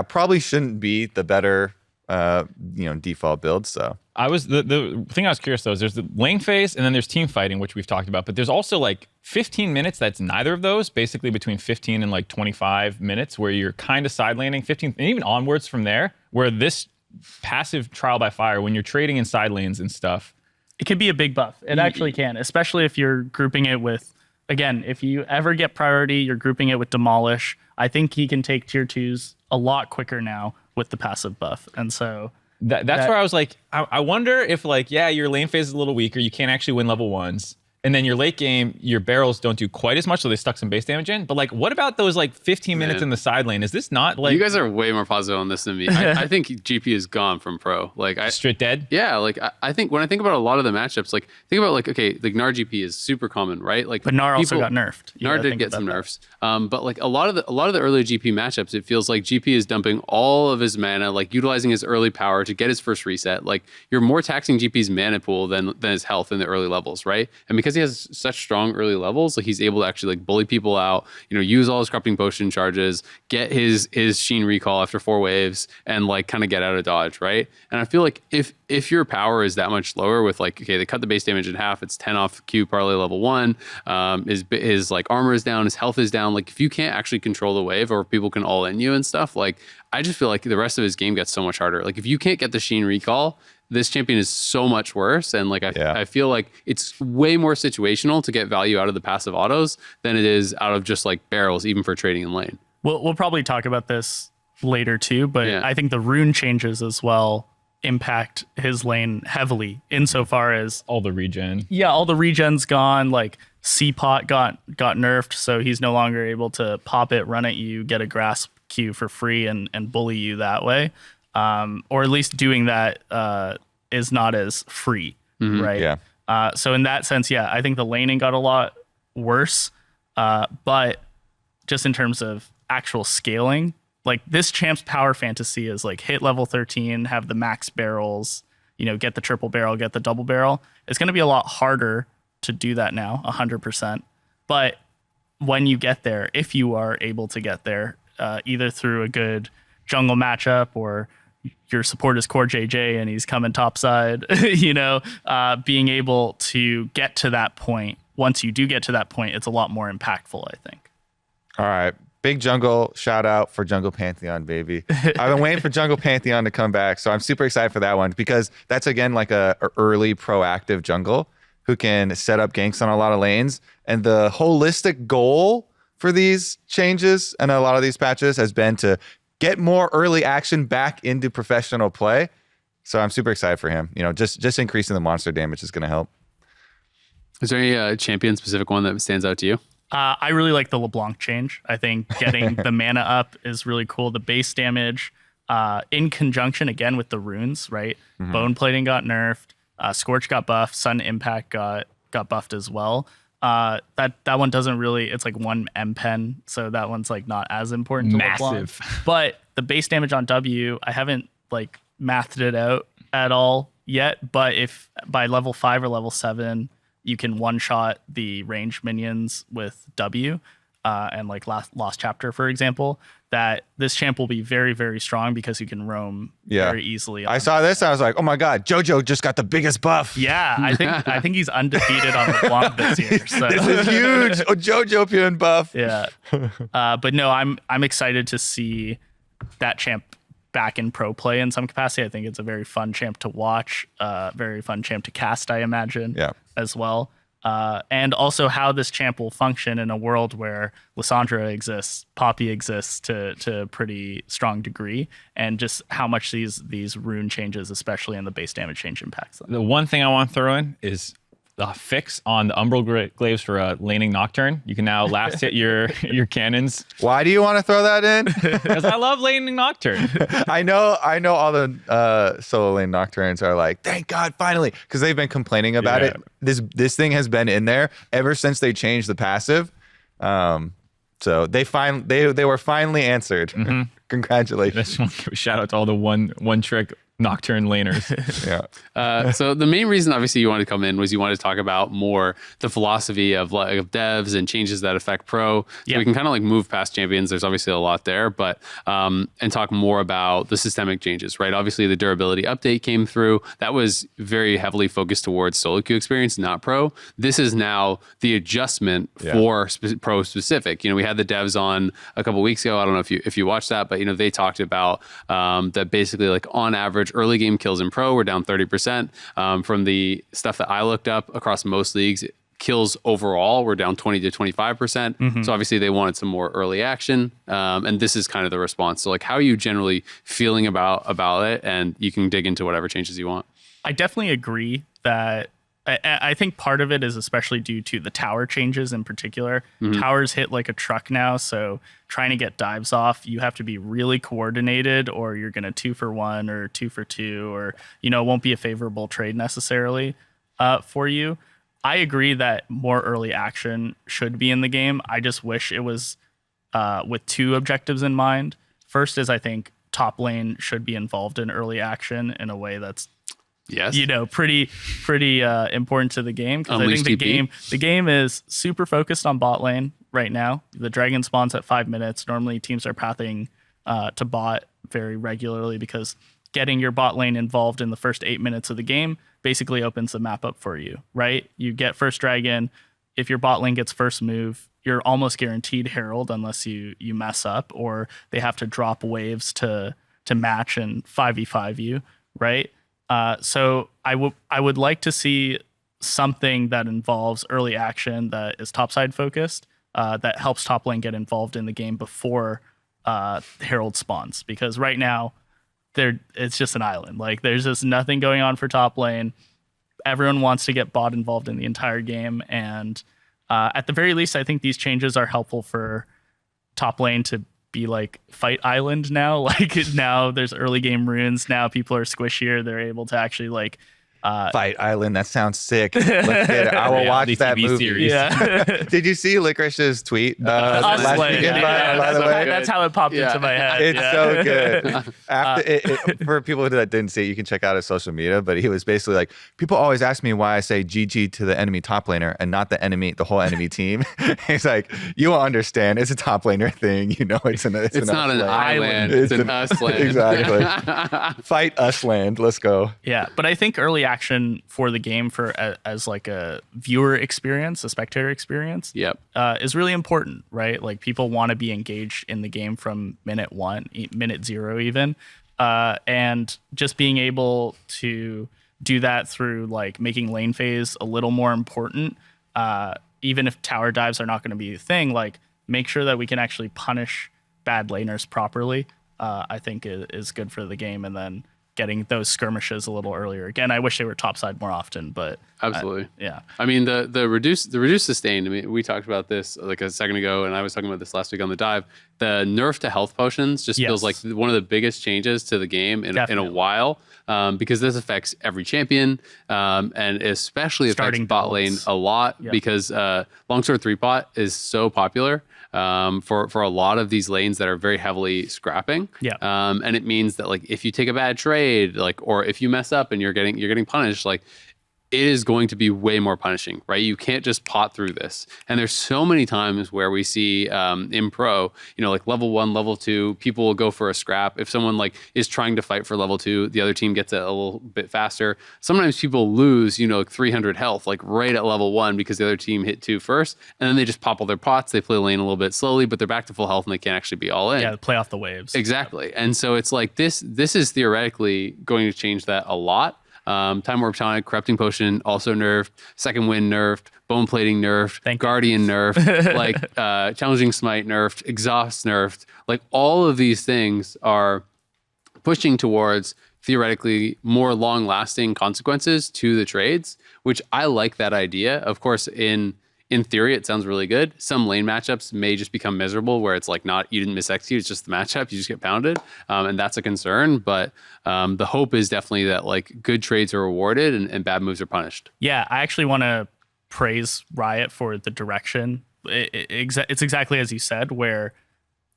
probably shouldn't be the better default build. So the thing I was curious though is there's the lane phase and then there's team fighting, which we've talked about, but there's also like 15 minutes that's neither of those, basically between 15 and like 25 minutes where you're kind of side laning, 15 and even onwards from there, where this passive trial by fire, when you're trading in side lanes and stuff, it could be a big buff. It actually can, especially if you're grouping it with, again, if you ever get priority, you're grouping it with Demolish. I think he can take tier 2s a lot quicker now with the passive buff. And so that's where I was like, I wonder if like, your lane phase is a little weaker. You can't actually win level 1s. And then your late game, your barrels don't do quite as much, so they stuck some base damage in. But like, what about those like 15 minutes in the side lane? Is this not like... You guys are way more positive on this than me. I think GP is gone from pro. Like straight dead? Yeah, like I think when I think about a lot of the matchups, like think about like, okay, the Gnar GP is super common, right? Like, but Gnar also got nerfed. Gnar did get some nerfs. But like a lot of the early GP matchups, it feels like GP is dumping all of his mana, like utilizing his early power to get his first reset. Like you're more taxing GP's mana pool than his health in the early levels, right? And because he has such strong early levels, like he's able to actually like bully people out, use all his corrupting potion charges, get his Sheen recall after 4 waves, and like kind of get out of dodge, right? And I feel like if your power is that much lower with like, okay, they cut the base damage in half, it's 10 off Q parlay level 1, his like armor is down, his health is down, like if you can't actually control the wave or people can all in you and stuff, like I just feel like the rest of his game gets so much harder. Like if you can't get the Sheen recall, this champion is so much worse. And like I feel like it's way more situational to get value out of the passive autos than it is out of just like barrels, even for trading in lane. We'll probably talk about this later too, but I think the rune changes as well impact his lane heavily insofar as all the regen. Yeah, all the regen's gone. Like C-Pot got nerfed, so he's no longer able to pop it, run at you, get a grasp Q for free and bully you that way. Or at least doing that is not as free, right? Yeah. So in that sense, I think the laning got a lot worse. But just in terms of actual scaling, like this champ's power fantasy is like hit level 13, have the max barrels, get the triple barrel, get the double barrel. It's going to be a lot harder to do that now, 100%. But when you get there, if you are able to get there, either through a good jungle matchup or your support is Core JJ and he's coming topside, being able to get to that point. Once you do get to that point, it's a lot more impactful, I think. All right. Big jungle shout out for Jungle Pantheon, baby. I've been waiting for Jungle Pantheon to come back. So I'm super excited for that one because that's, again, like a early proactive jungle who can set up ganks on a lot of lanes. And the holistic goal for these changes and a lot of these patches has been to get more early action back into professional play. So I'm super excited for him. Just increasing the monster damage is going to help. Is there any champion specific one that stands out to you? I really like the Leblanc change. I think getting the mana up is really cool. The base damage in conjunction, again, with the runes, right? Mm-hmm. Bone plating got nerfed. Scorch got buffed. Sun impact got buffed as well. That one doesn't really, it's like 1 M pen, so that one's like not as important to massive. LeBlanc. But the base damage on W, I haven't like mathed it out at all yet, but if by level 5 or level 7 you can one-shot the ranged minions with W, and like Lost Chapter, for example, that this champ will be very, very strong because you can roam very easily. I saw this, I was like, oh my God, JoJo just got the biggest buff. Yeah, I think he's undefeated on LeBlanc this year. So. This is huge. JoJo pin buff. Yeah. But no, I'm excited to see that champ back in pro play in some capacity. I think it's a very fun champ to watch, very fun champ to cast, I imagine, as well. And also how this champ will function in a world where Lissandra exists, Poppy exists to a pretty strong degree, and just how much these rune changes, especially in the base damage change, impacts them. The one thing I want to throw in is fix on the Umbral Glaives for laning Nocturne. You can now last hit your cannons. Why do you want to throw that in? Because I love laning Nocturne. I know all the solo lane Nocturnes are like, thank God, finally, because they've been complaining about it. This thing has been in there ever since they changed the passive. So they were finally answered. Mm-hmm. Congratulations. I just want to give a shout out to all the one trick Nocturne laners. So the main reason, obviously, you wanted to come in was you wanted to talk about more the philosophy of devs and changes that affect pro. So we can kind of like move past champions. There's obviously a lot there, but and talk more about the systemic changes, right? Obviously, the durability update came through. That was very heavily focused towards solo queue experience, not pro. This is now the adjustment for pro specific. You know, we had the devs on a couple weeks ago. I don't know if you watched that, but you know, they talked about that basically like on average early game kills in pro were down 30%. From the stuff that I looked up across most leagues, kills overall were down 20 to 25%. So obviously they wanted some more early action. And this is kind of the response. So like, how are you generally feeling about it? And you can dig into whatever changes you want. I definitely agree that I think part of it is especially due to the tower changes in particular. Towers hit like a truck now, so trying to get dives off, you have to be really coordinated, or you're going to 2-for-1 or 2-for-2, or it won't be a favorable trade necessarily for you. I agree that more early action should be in the game. I just wish it was with two objectives in mind. First is I think top lane should be involved in early action in a way that's pretty important to the game, because I think the game is super focused on bot lane right now. The dragon spawns at 5 minutes. Normally teams are pathing to bot very regularly, because getting your bot lane involved in the first 8 minutes of the game basically opens the map up for you, right? You get first dragon. If your bot lane gets first move, you're almost guaranteed Herald unless you mess up, or they have to drop waves to match and 5v5 you, right? So I would like to see something that involves early action that is topside focused, that helps top lane get involved in the game before Herald spawns, because right now it's just an island. Like, there's just nothing going on for top lane. Everyone wants to get bot involved in the entire game, and at the very least, I think these changes are helpful for top lane to be like fight island now. Like, now there's early game runes. Now people are squishier. They're able to actually like Fight Island. That sounds sick. Let's get it. I will watch that movie. Series. Yeah. Did you see Licorice's tweet? Last weekend, by the way? That's how it popped into my head. It's so good. After for people that didn't see it, you can check out his social media. But he was basically like, people always ask me why I say GG to the enemy top laner and not the whole enemy team. He's like, you will understand. It's a top laner thing. It's not an island. It's an us land. Exactly. Fight us land. Let's go. Yeah, but I think early action for the game as like a viewer experience, a spectator experience, is really important, right? Like, people want to be engaged in the game from minute 1, minute 0 even, and just being able to do that through like making lane phase a little more important, even if tower dives are not going to be a thing, like make sure that we can actually punish bad laners properly, I think is good for the game. And then getting those skirmishes a little earlier. Again, I wish they were topside more often, but absolutely. Yeah. I mean, the reduced sustain, I mean, we talked about this like a second ago, and I was talking about this last week on the dive. The nerf to health potions just feels like one of the biggest changes to the game in a while, because this affects every champion, and especially affects bot lane a lot, because longsword 3-pot is so popular for a lot of these lanes that are very heavily scrapping. And it means that like if you take a bad trade, like, or if you mess up and you're getting punished, like, it is going to be way more punishing, right? You can't just pot through this. And there's so many times where we see in pro, like level 1, level 2, people will go for a scrap. If someone like is trying to fight for level 2, the other team gets it a little bit faster. Sometimes people lose, like 300 health, like right at level 1, because the other team hit 2 first, and then they just pop all their pots. They play lane a little bit slowly, but they're back to full health and they can't actually be all in. Yeah, play off the waves. Exactly. And so it's like this is theoretically going to change that a lot. Time Warp Tonic, Corrupting Potion also nerfed, Second Wind nerfed, Bone Plating nerfed, Guardian nerfed, like Challenging Smite nerfed, Exhaust nerfed. Like, all of these things are pushing towards theoretically more long-lasting consequences to the trades, which I like that idea. Of course, in theory, it sounds really good. Some lane matchups may just become miserable where it's like you didn't miss execute, it's just the matchup, you just get pounded. And that's a concern. But the hope is definitely that like good trades are rewarded and bad moves are punished. Yeah, I actually want to praise Riot for the direction. It's exactly as you said, where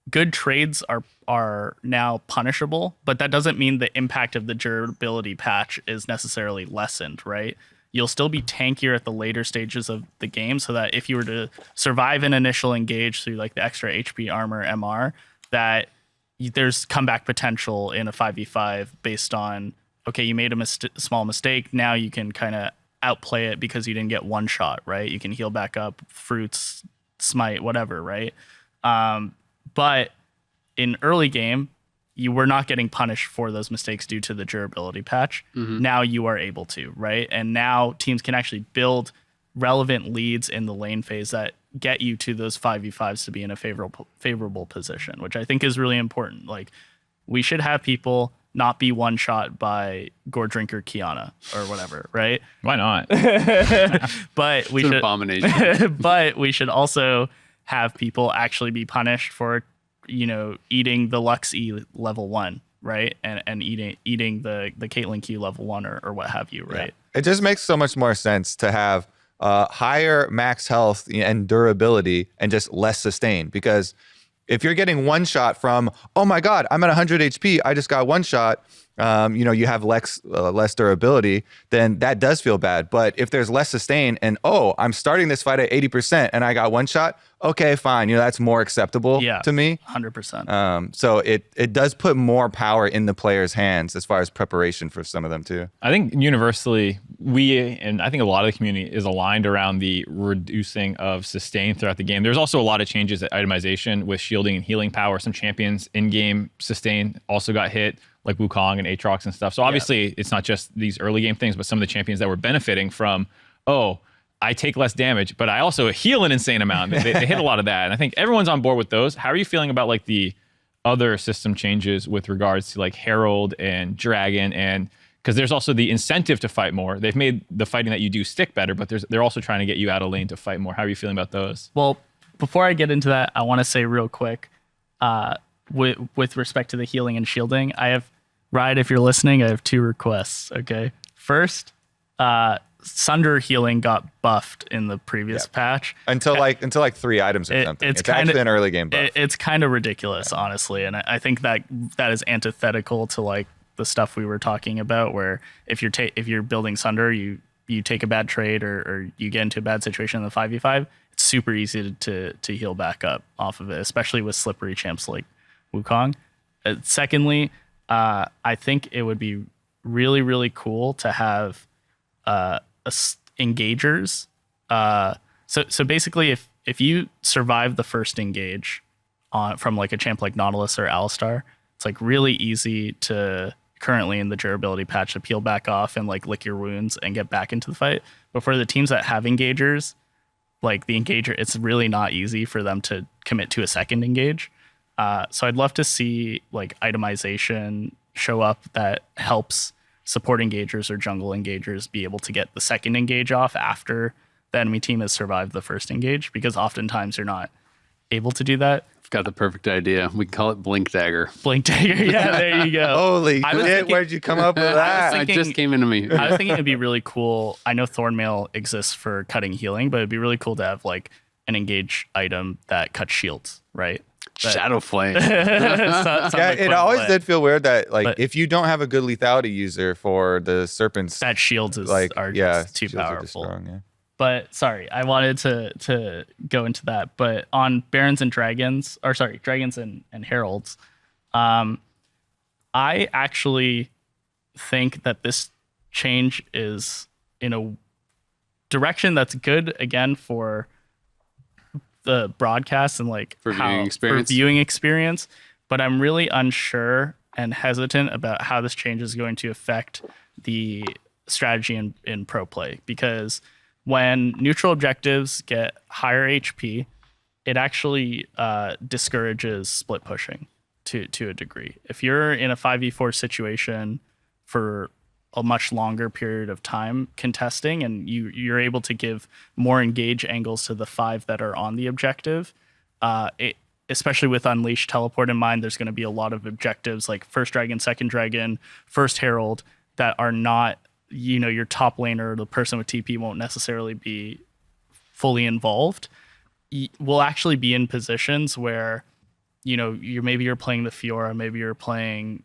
good trades are now punishable, but that doesn't mean the impact of the durability patch is necessarily lessened, right? You'll still be tankier at the later stages of the game, so that if you were to survive an initial engage through like the extra HP armor MR, that there's comeback potential in a 5v5 based on, okay, you made a small mistake, now you can kind of outplay it because you didn't get one shot, right? You can heal back up, fruits, smite, whatever, right? But in early game, you were not getting punished for those mistakes due to the durability patch. Now you are able to, right? And now teams can actually build relevant leads in the lane phase that get you to those 5v5s to be in a favorable position, which I think is really important. Like, we should have people not be one shot by Gore Drinker Kiana or whatever, right? Why not? But we It's an should abomination. but we should also have people actually be punished for, eating the Lux E level 1, right? And eating the Caitlyn Q level 1 or what have you, right? Yeah. It just makes so much more sense to have higher max health and durability and just less sustain, because if you're getting one shot from, oh my God, I'm at 100 HP, I just got one shot, you have less durability, then that does feel bad. But if there's less sustain and, I'm starting this fight at 80% and I got one shot, okay, fine. That's more acceptable to me. 100%. So it does put more power in the player's hands as far as preparation for some of them too. I think universally, and I think a lot of the community is aligned around the reducing of sustain throughout the game. There's also a lot of changes at itemization with shielding and healing power. Some champions in-game sustain also got hit, like Wukong and Aatrox and stuff. So obviously, it's not just these early game things, but some of the champions that were benefiting from, I take less damage, but I also heal an insane amount. They hit a lot of that. And I think everyone's on board with those. How are you feeling about like the other system changes with regards to like Herald and Dragon? And because there's also the incentive to fight more. They've made the fighting that you do stick better, but they're also trying to get you out of lane to fight more. How are you feeling about those? Well, before I get into that, I want to say real quick, with respect to the healing and shielding, Riot, if you're listening, I have 2 requests, okay? First, Sunderer healing got buffed in the previous patch until like 3 items or something. It's actually an early game buff. It's kind of ridiculous, honestly, and I think that is antithetical to like the stuff we were talking about, where if you're building Sunderer, you take a bad trade or you get into a bad situation in the 5v5, it's super easy to heal back up off of it, especially with slippery champs like Wukong. Secondly, I think it would be really, really cool to have engagers. So basically, if you survive the first engage from like a champ like Nautilus or Alistar, it's like really easy to currently in the durability patch to peel back off and like lick your wounds and get back into the fight. But for the teams that have engagers, like the engager, it's really not easy for them to commit to a second engage. So I'd love to see like itemization show up that helps support engagers or jungle engagers be able to get the second engage off after the enemy team has survived the first engage, because oftentimes you're not able to do that. I've got the perfect idea. We can call it Blink Dagger. Blink Dagger, yeah, there you go. Holy shit, where'd you come up with that? It just came into me. I was thinking it'd be really cool. I know Thornmail exists for cutting healing, but it'd be really cool to have like an engage item that cuts shields, right? Shadow Flame. It always did feel weird that like if you don't have a good lethality user for the serpents, that shields are just too powerful. Strong, But sorry, I wanted to go into that. But on Dragons and Heralds, I actually think that this change is in a direction that's good again for the broadcast and like for viewing experience, but I'm really unsure and hesitant about how this change is going to affect the strategy in pro play, because when neutral objectives get higher HP, it actually discourages split pushing to a degree. If you're in a 5v4 situation for a much longer period of time contesting, and you're able to give more engage angles to the 5 that are on the objective. Especially with Unleashed Teleport in mind, there's going to be a lot of objectives like first dragon, second dragon, first herald that are not, your top laner, the person with TP won't necessarily be fully involved. We'll actually be in positions where, you're playing the Fiora, maybe you're playing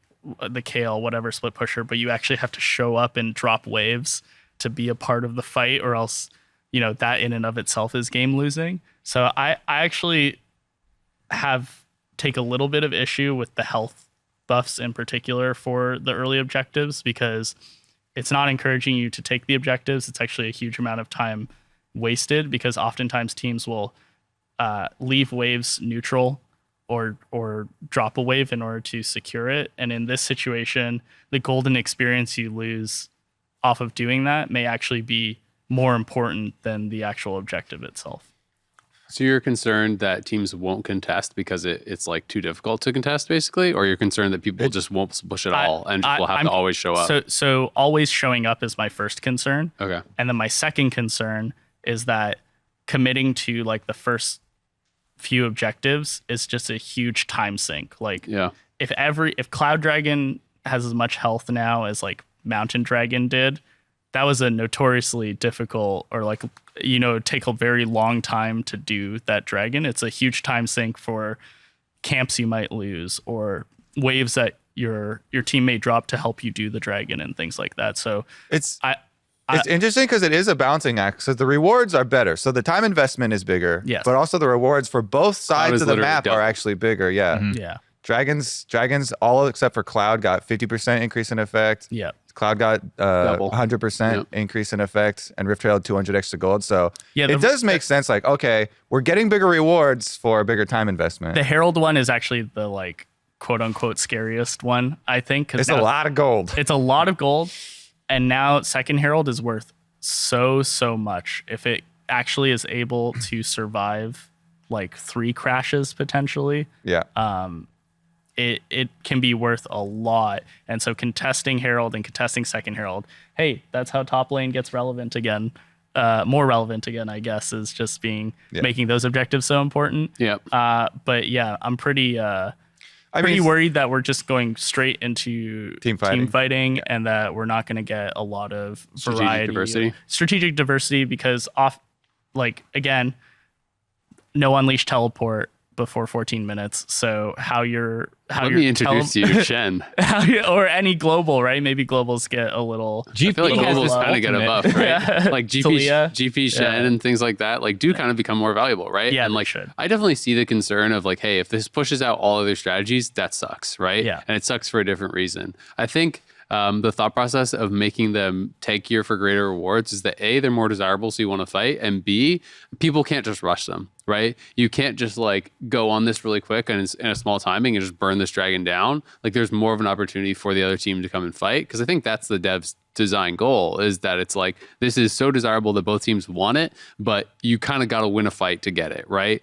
the Kale, whatever split pusher, but you actually have to show up and drop waves to be a part of the fight, or else, that in and of itself is game losing. So I actually take a little bit of issue with the health buffs in particular for the early objectives, because it's not encouraging you to take the objectives. It's actually a huge amount of time wasted, because oftentimes teams will leave waves neutral or drop a wave in order to secure it. And in this situation, the golden experience you lose off of doing that may actually be more important than the actual objective itself. So you're concerned that teams won't contest because it's like too difficult to contest, basically, or you're concerned that people just won't push at all and just will have to always show up? So always showing up is my first concern. Okay. And then my second concern is that committing to like the first few objectives is just a huge time sink. Like, if Cloud Dragon has as much health now as like Mountain Dragon did, that was a notoriously difficult, or like, take a very long time to do that dragon. It's a huge time sink for camps you might lose, or waves that your teammate dropped to help you do the dragon and things like that. So it's interesting because it is a balancing act. So the rewards are better. So the time investment is bigger, yes, but also the rewards for both sides of the map are actually bigger. Yeah. Mm-hmm. Yeah. Dragons, all except for Cloud, got 50% increase in effect. Yeah. Cloud got 100% increase in effect, and Rift Herald 200 extra gold. So it does make sense. Like, okay, we're getting bigger rewards for a bigger time investment. The Herald one is actually the like quote unquote scariest one, I think. It's a lot of gold. It's a lot of gold. And now second Herald is worth so much. If it actually is able to survive like 3 crashes potentially. Yeah. It can be worth a lot. And so contesting Herald and contesting second Herald, hey, that's how top lane gets relevant again. More relevant again, I guess, is just making those objectives so important. Yeah. But yeah, I'm pretty worried that we're just going straight into team fighting and that we're not going to get a lot of strategic diversity, because again, no Unleashed Teleport before 14 minutes. So let me introduce you to Shen. Or any global, right? Maybe globals get a little. I feel like globals kind of get a buff, right? Like GP Shen and things like that, like kind of become more valuable, right? Yeah, and like should. I definitely see the concern of like, hey, if this pushes out all other strategies, that sucks, right? Yeah. And it sucks for a different reason. I think the thought process of making them take gear for greater rewards is that A, they're more desirable, so you want to fight, and B, people can't just rush them, right? You can't just like go on this really quick and in a small timing and just burn this dragon down. Like there's more of an opportunity for the other team to come and fight, because I think that's the devs' design goal, is that it's like, this is so desirable that both teams want it, but you kind of got to win a fight to get it, right?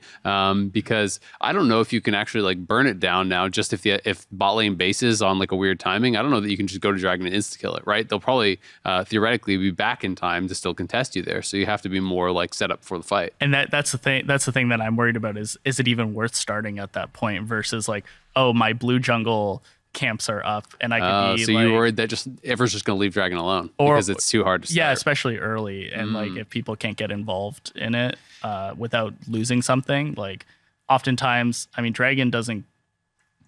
Because I don't know if you can actually like burn it down now, just if bot lane bases on like a weird timing. I don't know that you can just go to dragon and insta kill it, right? They'll probably theoretically be back in time to still contest you there, so you have to be more like set up for the fight. And that's the thing that I'm worried about is it even worth starting at that point versus like, oh, my blue jungle camps are up and I can be so you're worried that just everyone's just going to leave dragon alone because it's too hard to start. Yeah, especially early, and like if people can't get involved in it without losing something, like oftentimes, I mean, dragon doesn't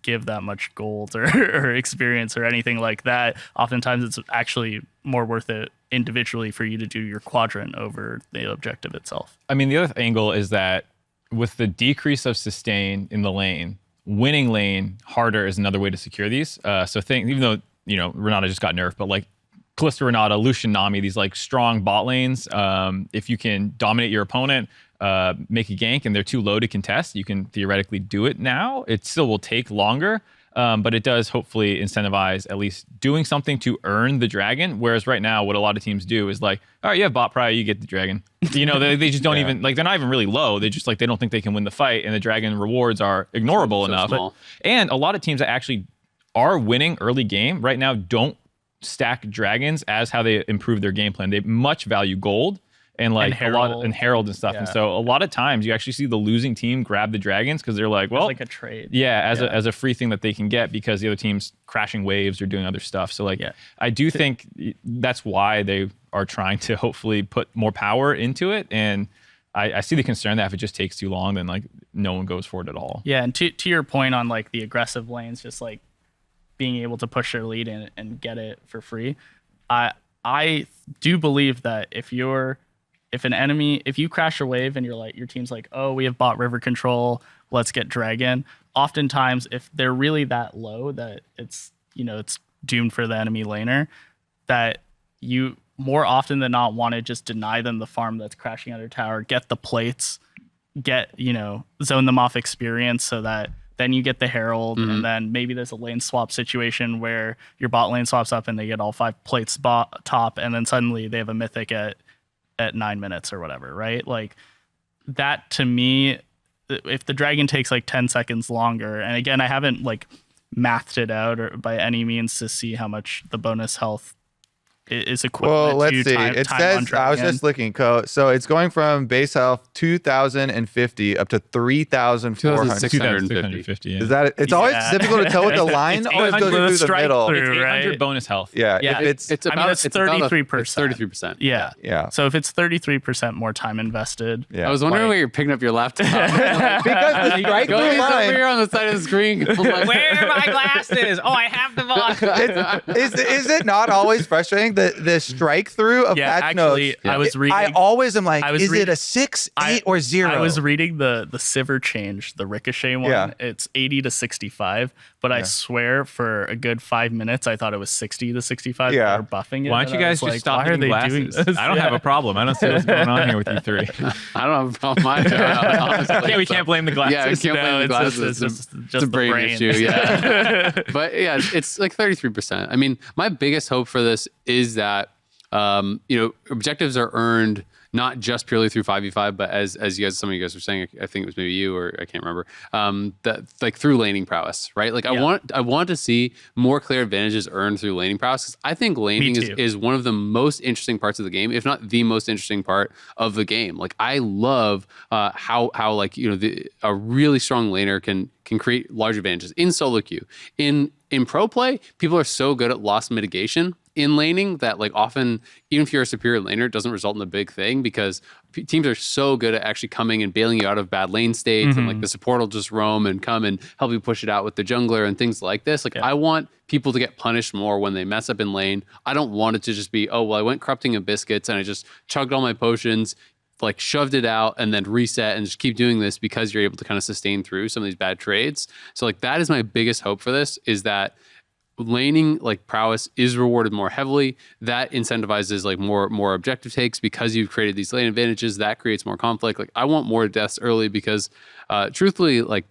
give that much gold or experience or anything like that. Oftentimes it's actually more worth it individually for you to do your quadrant over the objective itself. I mean, the other angle is that with the decrease of sustain in the lane, winning lane harder is another way to secure these. Even though, Renata just got nerfed, but like Kalista Renata, Lucian Nami, these like strong bot lanes, if you can dominate your opponent, make a gank and they're too low to contest, you can theoretically do it now. It still will take longer, but it does hopefully incentivize at least doing something to earn the dragon. Whereas right now, what a lot of teams do is like, all right, you have bot prio, you get the dragon. They just don't even, like, they're not even really low. They just like, they don't think they can win the fight, and the dragon rewards are ignorable enough. Small. And a lot of teams that actually are winning early game right now don't stack dragons as how they improve their game plan. They much value gold and like a lot and herald and stuff. And so a lot of times you actually see the losing team grab the dragons because they're like, well, it's like a trade. Yeah, as a free thing that they can get because the other team's crashing waves or doing other stuff. So like, I do think that's why they are trying to hopefully put more power into it. And I see the concern that if it just takes too long, then like no one goes for it at all. Yeah, and to your point on like the aggressive lanes, just like being able to push their lead and get it for free. I do believe that if you crash a wave and your team's like, oh, we have bot river control, let's get dragon. Oftentimes, if they're really that low that it's doomed for the enemy laner, that you more often than not want to just deny them the farm that's crashing under tower, get the plates, zone them off experience so that then you get the herald, and then maybe there's a lane swap situation where your bot lane swaps up and they get all 5 plates top, and then suddenly they have a mythic at 9 minutes or whatever, right? Like that to me, if the dragon takes like 10 seconds longer, and again, I haven't like mathed it out or by any means to see how much the bonus health is equivalent well, let's to see. time It on says, I was dragon. just looking, so it's going from base health 2,050 up to 3,400. 2,650. Yeah. Is that it's always difficult to tell what the line always goes through the strike middle. through. It's 800 Right? bonus health. Yeah, Yeah. if it's It's about it's 33%. It's 33%. Yeah. yeah. So if it's 33% more time invested, Yeah. I was wondering where you're picking up your laptop. because the strike Go through over line. here on the side of the screen. I'm like, Where are my glasses? Oh, I have them on. Is it not always frustrating the strike through of Yeah, patch actually, notes? I was reading. I always am like, I was is it reading- a 6, 8, or 0? I was reading the Sivir change, the ricochet one. Yeah. It's 80 to 65, but I swear for a good 5 minutes I thought it was 60 to 65. Yeah. They were buffing it. Why don't you and I guys was just like, stop why are getting they doing glasses? this? I don't have a problem. I don't see what's going on here with you three. I don't have a problem either. Honestly. We can't blame the glasses. Yeah, we can't blame the glasses. It's It's just a the brain brain. issue. Yeah, but yeah, it's like 33%. I mean, my biggest hope for this is that objectives are earned not just purely through 5v5, but as some of you guys were saying, I think it was maybe you or I can't remember, that like through laning prowess, right? Like I want to see more clear advantages earned through laning prowess, because I think laning is one of the most interesting parts of the game, if not the most interesting part of the game. Like I love how like a really strong laner can create large advantages in solo queue. In pro play, people are so good at loss mitigation in laning that like often, even if you're a superior laner, it doesn't result in a big thing because teams are so good at actually coming and bailing you out of bad lane states, and like the support will just roam and come and help you push it out with the jungler and things like this. Like I want people to get punished more when they mess up in lane. I don't want it to just be, oh, well, I went corrupting of biscuits and I just chugged all my potions, like shoved it out and then reset and just keep doing this because you're able to kind of sustain through some of these bad trades. So like that is my biggest hope for this, is that laning like prowess is rewarded more heavily. That incentivizes like more objective takes because you've created these lane advantages. That creates more conflict. Like I want more deaths early because truthfully, like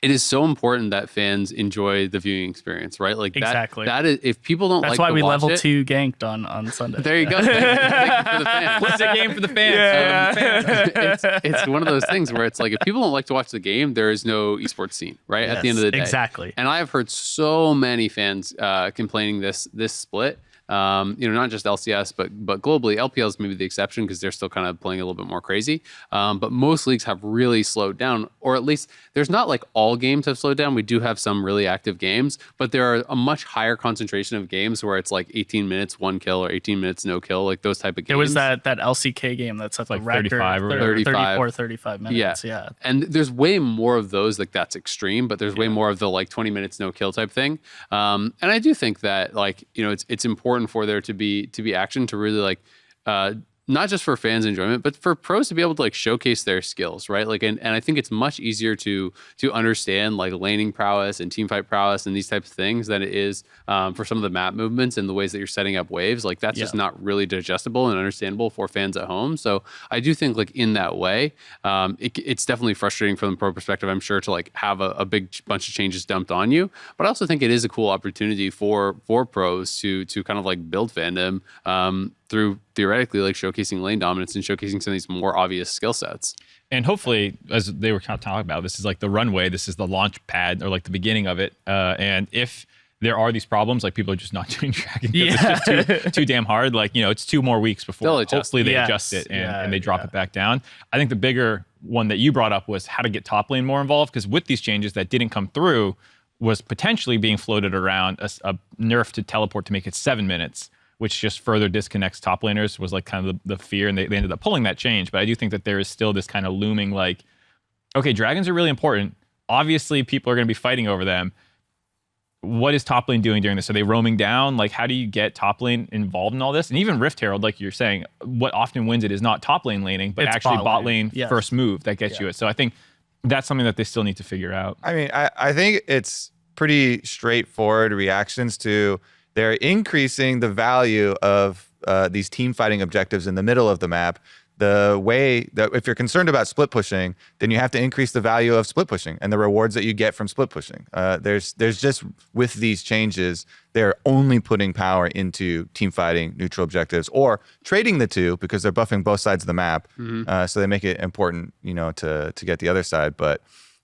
it is so important that fans enjoy the viewing experience, right? Like Exactly. that is, if people don't That's like why to we watch level it, 2 ganked on Sunday. there you go. Thank you for the fans. What's a game for the fans? It's one of those things where it's like if people don't like to watch the game, there is no esports scene, right? At the end of the day. Exactly. And I have heard so many fans complaining this split. Not just LCS, but globally. LPL is maybe the exception because they're still kind of playing a little bit more crazy. But most leagues have really slowed down, or at least there's not like all games have slowed down. We do have some really active games, but there are a much higher concentration of games where it's like 18 minutes, 1 kill, or 18 minutes, no kill, like those type of games. There was that LCK game that's at like the record, 35 or 34, 35 minutes. Yeah. And there's way more of those, like that's extreme, but there's way more of the like 20 minutes no kill type thing. And I do think that like, it's important for there to be action to really like not just for fans' enjoyment, but for pros to be able to like showcase their skills, right? Like, and I think it's much easier to understand like laning prowess and team fight prowess and these types of things than it is for some of the map movements and the ways that you're setting up waves. Like that's just not really digestible and understandable for fans at home. So I do think like in that way, it's definitely frustrating from the pro perspective, I'm sure, to like have a big bunch of changes dumped on you. But I also think it is a cool opportunity for pros to kind of like build fandom through theoretically like showcasing lane dominance and showcasing some of these more obvious skill sets. And hopefully, as they were kind of talking about, this is like the runway. This is the launch pad or like the beginning of it. And if there are these problems, like people are just not doing Dragon because it's just too damn hard. Like, it's 2 more weeks before hopefully they adjust it and they drop it back down. I think the bigger one that you brought up was how to get top lane more involved, because with these changes that didn't come through was potentially being floated around a nerf to teleport to make it 7 minutes, which just further disconnects top laners, was like kind of the fear, and they ended up pulling that change. But I do think that there is still this kind of looming like, okay, dragons are really important. Obviously, people are going to be fighting over them. What is top lane doing during this? Are they roaming down? Like, how do you get top lane involved in all this? And even Rift Herald, like you're saying, what often wins it is not top lane laning, but it's actually bot lane first move that gets you it. So I think that's something that they still need to figure out. I mean, I think it's pretty straightforward reactions to they're increasing the value of these team fighting objectives in the middle of the map. The way that if you're concerned about split pushing, then you have to increase the value of split pushing and the rewards that you get from split pushing. There's just, with these changes, they're only putting power into team fighting, neutral objectives, or trading the two because they're buffing both sides of the map. So they make it important, to get the other side. But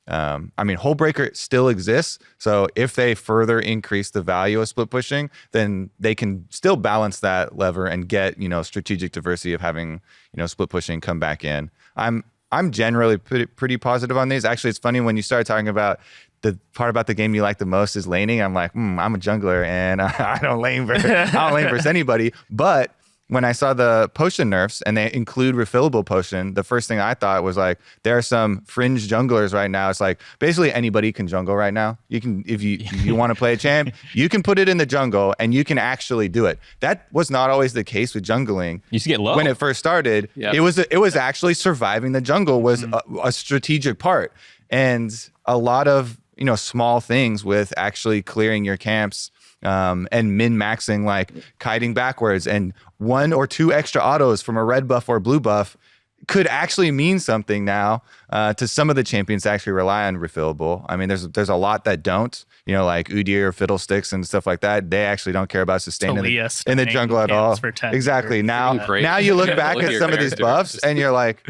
I mean, Hullbreaker still exists. So if they further increase the value of split pushing, then they can still balance that lever and get, strategic diversity of having, split pushing come back in. I'm generally pretty positive on these. Actually, it's funny when you start talking about the part about the game you like the most is laning. I'm like, I'm a jungler and I don't lane versus anybody. But when I saw the potion nerfs and they include refillable potion, the first thing I thought was like, there are some fringe junglers right now. It's like basically anybody can jungle right now. You can, if you want to play a champ, you can put it in the jungle and you can actually do it. That was not always the case with jungling. You used to get low when it first started. It was actually surviving the jungle was a strategic part, and a lot of small things with actually clearing your camps. And min-maxing, like kiting backwards, and 1 or 2 extra autos from a red buff or blue buff could actually mean something now to some of the champions that actually rely on refillable. I mean, there's a lot that don't, like Udyr or Fiddlesticks and stuff like that. They actually don't care about sustaining in the jungle at all. Exactly. Now you look back at some of these buffs and you're like,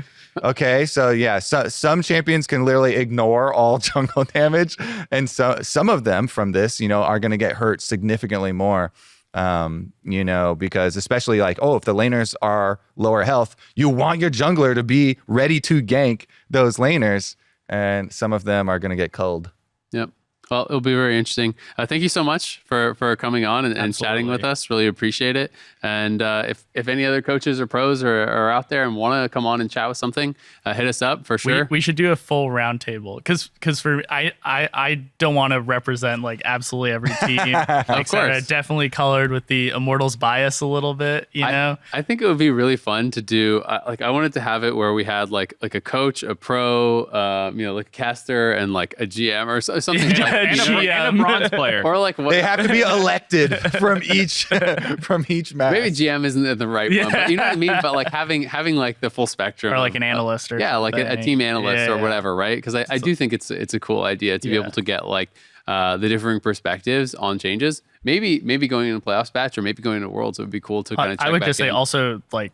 okay, so yeah, some champions can literally ignore all jungle damage, and so some of them from this, are going to get hurt significantly more. Because especially like, if the laners are lower health, you want your jungler to be ready to gank those laners, and some of them are going to get culled. Yep. Well, it'll be very interesting. Thank you so much for coming on and chatting with us. Really appreciate it. And if any other coaches or pros are out there and want to come on and chat with something, hit us up for sure. We should do a full roundtable because for I don't want to represent like absolutely every team. Of course, definitely colored with the Immortals bias a little bit. I think it would be really fun to do. I wanted to have it where we had like a coach, a pro, like a caster, and like a GM or something. And a bronze player, or like they have to be elected from each match. Maybe GM isn't the right one, but you know what I mean. But like having like the full spectrum, or like an analyst, or like a team analyst or whatever, right? Because I do think it's a cool idea to be able to get like the differing perspectives on changes. Maybe going in a playoffs batch or maybe going into Worlds, it would be cool to kind of. I would just say also like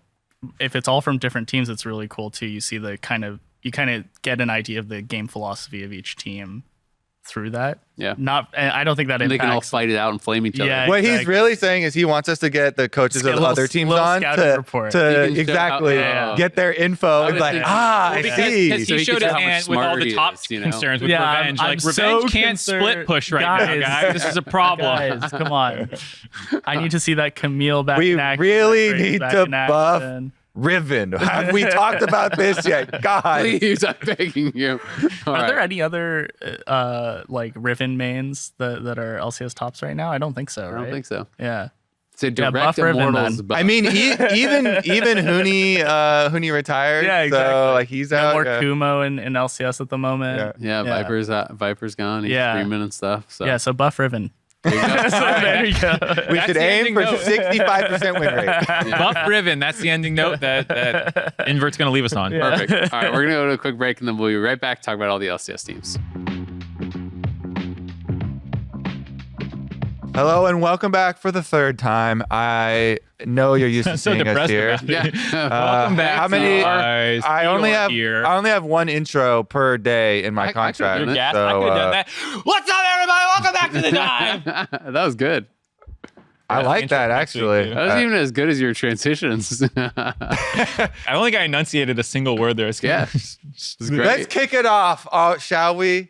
if it's all from different teams, it's really cool too. You see you kind of get an idea of the game philosophy of each team through that. I don't think that impacts. They can all fight it out and flame each other. What he's really saying is he wants us to get the coaches of other teams on to exactly get their info and like, I see. Because he showed his hand with all the top concerns with Revenge. Like, Revenge can't split push right now, guys. This is a problem. Guys, come on. I need to see that Camille back we in action. We really need to buff Riven. Have we talked about this yet? God, please, I'm begging you. Are there any other like Riven mains that are LCS tops right now? I don't think so. I don't think so. Yeah. So direct Immortals. I mean, even Huni retired. Yeah, exactly. So like he's out. More Kumo in LCS at the moment. Yeah. Viper's gone. He's streaming and stuff. So. Yeah. So buff Riven. There you go. We should aim for 65% win rate. Buff Riven. That's the ending note that Invert's going to leave us on. Perfect. All right, we're going to go to a quick break and then we'll be right back to talk about all the LCS teams. Hello and welcome back for the third time. I know you're used to so seeing us here. Welcome back. How many? Guys. I only have one intro per day in my contract. I could have done that. What's up, everybody? Welcome back to the dive. That was good. I like that actually. That was even as good as your transitions. I don't think I enunciated a single word there. Yeah, let's kick it off, shall we?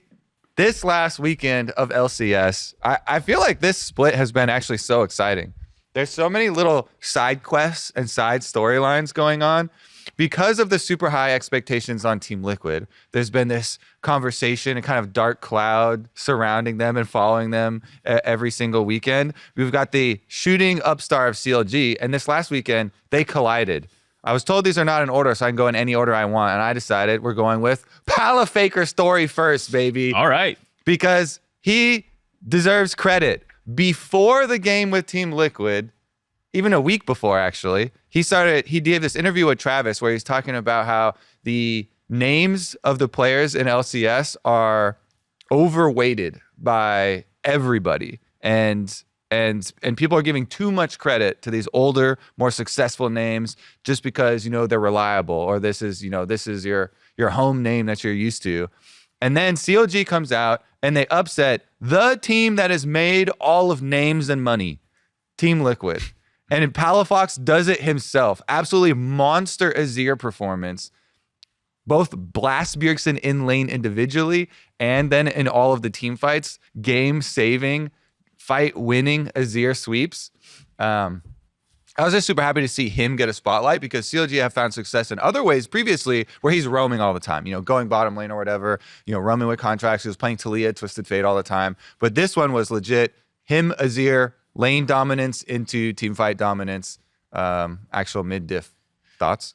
This last weekend of LCS, I feel like this split has been actually so exciting. There's so many little side quests and side storylines going on. Because of the super high expectations on Team Liquid, there's been this conversation and kind of dark cloud surrounding them and following them every single weekend. We've got the shooting upstart of CLG, and this last weekend, they collided. I was told these are not in order, so I can go in any order I want. And I decided we're going with Palafaker story first, baby. All right. Because he deserves credit. Before the game with Team Liquid, even a week before, actually, he gave this interview with Travis where he's talking about how the names of the players in LCS are overweighted by everybody. And people are giving too much credit to these older, more successful names just because, they're reliable, or this is your home name that you're used to. And then CLG comes out and they upset the team that has made all of names and money, Team Liquid. And Palafox does it himself. Absolutely monster Azir performance. Both blast Bjergsen in lane individually and then in all of the team fights, game saving, fight winning Azir sweeps. I was just super happy to see him get a spotlight because CLG have found success in other ways previously where he's roaming all the time, going bottom lane or whatever, roaming with contracts. He was playing Talia, Twisted Fate all the time. But this one was legit him, Azir, lane dominance into team fight dominance, actual mid diff. Thoughts?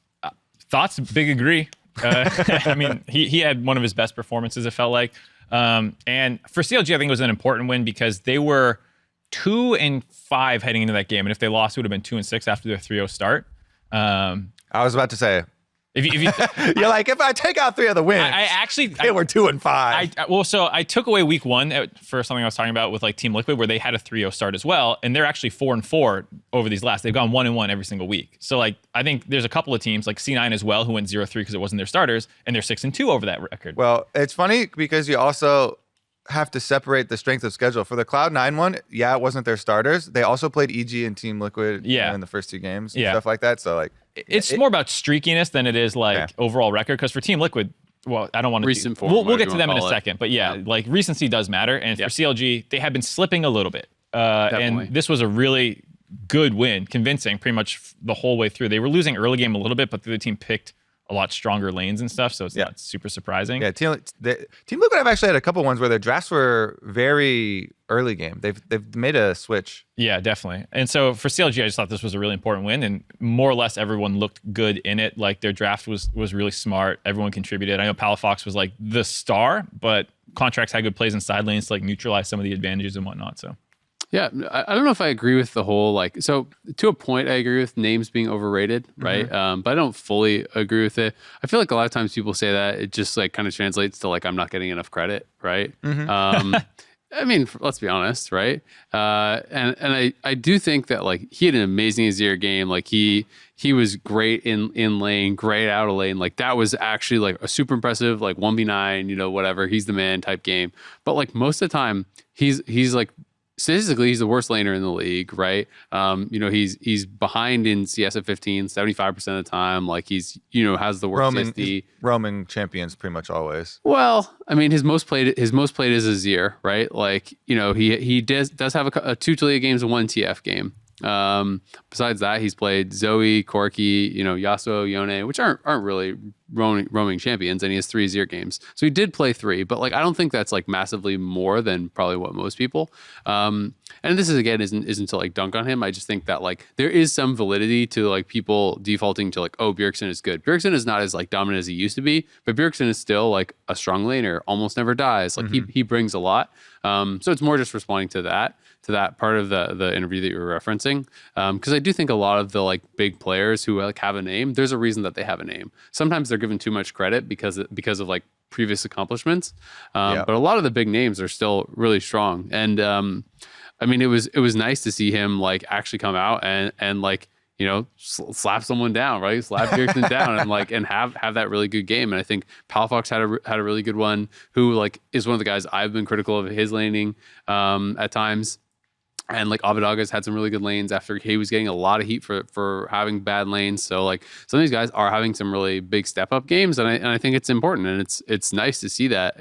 Big agree. I mean, he had one of his best performances, it felt like. And for CLG, I think it was an important win because they were 2-5 heading into that game. And if they lost, it would have been 2-6 after their 3-0 start. I was about to say, if you you're like, if I take out 3 of the wins, they were 2-5. So I took away week 1 for something I was talking about with like Team Liquid, where they had a 3-0 start as well, and they're actually 4-4 over these last. They've gone 1-1 every single week. So like I think there's a couple of teams like C9 as well who went 0-3 because it wasn't their starters, and they're 6-2 over that record. Well, it's funny because you also have to separate the strength of schedule. For the Cloud9 one, it wasn't their starters. They also played EG and Team Liquid in the first 2 games and stuff like that. So like it's more about streakiness than it is like overall record. Because for Team Liquid, well, I don't want to. Recent form. We'll get to them in a second, but like recency does matter. And for CLG, they have been slipping a little bit. And this was a really good win, convincing pretty much the whole way through. They were losing early game a little bit, but the other team picked a lot stronger lanes and stuff, so it's not super surprising. Yeah, Team Liquid have actually had a couple ones where their drafts were very early game. They've made a switch. Yeah, definitely. And so for CLG, I just thought this was a really important win, and more or less everyone looked good in it. Like their draft was really smart. Everyone contributed. I know Palafox was like the star, but Contracts had good plays in side lanes to like neutralize some of the advantages and whatnot. So. Yeah, I don't know if I agree with the whole so to a point I agree with names being overrated, right? But I don't fully agree with it. I feel like a lot of times people say that it just like kind of translates to like I'm not getting enough credit, right? I mean, let's be honest, right? And I do think that like he had an amazing Azir game. Like he was great in lane, great out of lane. Like that was actually like a super impressive like 1v9, whatever. He's the man type game. But like most of the time, he's like. Statistically, he's the worst laner in the league, right? He's behind in CS at 15, 75% of the time. Like he's, has the worst CSD. Roaming champions pretty much always. Well, I mean, his most played is Azir, right? Like, he does have a 2 Talia games and 1 TF game. Besides that, he's played Zoe, Corki, Yasuo, Yone, which aren't really roaming champions, and he has 3 Azir games. So he did play 3, but like I don't think that's like massively more than probably what most people. And this is again isn't to like dunk on him. I just think that like there is some validity to like people defaulting to like, oh, Bjergsen is good. Bjergsen is not as like dominant as he used to be, but Bjergsen is still like a strong laner, almost never dies. Like he brings a lot. So it's more just responding to that part of the interview that you were referencing. Because I do think a lot of the like big players who like have a name, there's a reason that they have a name. Sometimes they're given too much credit because of like previous accomplishments. But a lot of the big names are still really strong. And I mean, it was nice to see him like actually come out and like, you know, slap someone down, right? Slap Bjergsen down and have that really good game. And I think Palafaker had a really good one, who like is one of the guys I've been critical of his laning at times. And like Abbedagge had some really good lanes after he was getting a lot of heat for having bad lanes. So like some of these guys are having some really big step up games, and I think it's important, and it's nice to see that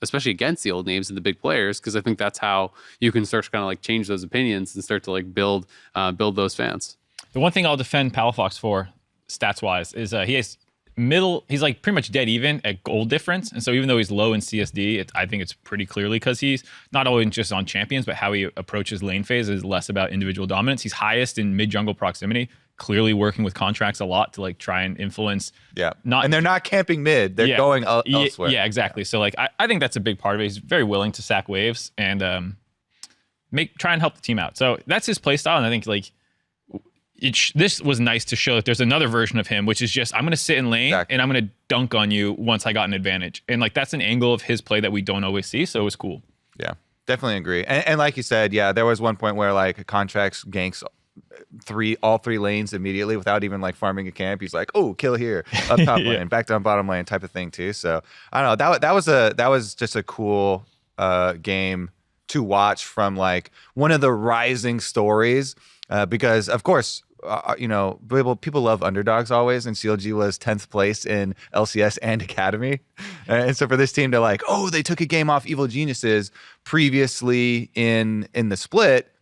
especially against the old names and the big players, because I think that's how you can start to kind of like change those opinions and start to like build those fans. The one thing I'll defend Palafaker for, stats wise, is he's like pretty much dead even at gold difference. And so even though he's low in CSD, I think it's pretty clearly because he's not always just on champions, but how he approaches lane phase is less about individual dominance. He's highest in mid jungle proximity, clearly working with contracts a lot to like try and influence. Yeah. And they're not camping mid. They're going elsewhere. Yeah, exactly. So like I think that's a big part of it. He's very willing to sack waves and try and help the team out. So that's his play style. And I think like this was nice to show that there's another version of him, which is just, I'm going to sit in lane and I'm going to dunk on you once I got an advantage. And like, that's an angle of his play that we don't always see. So it was cool. Yeah, definitely agree. And like you said, yeah, there was one point where like contracts ganks all three lanes immediately without even like farming a camp. He's like, oh, kill here, up top lane, back down bottom lane type of thing too. So I don't know, that was just a cool game to watch from like one of the rising stories because of course, you know, people love underdogs always, and CLG was 10th place in LCS and Academy. And so for this team to like, oh, they took a game off Evil Geniuses previously in the split,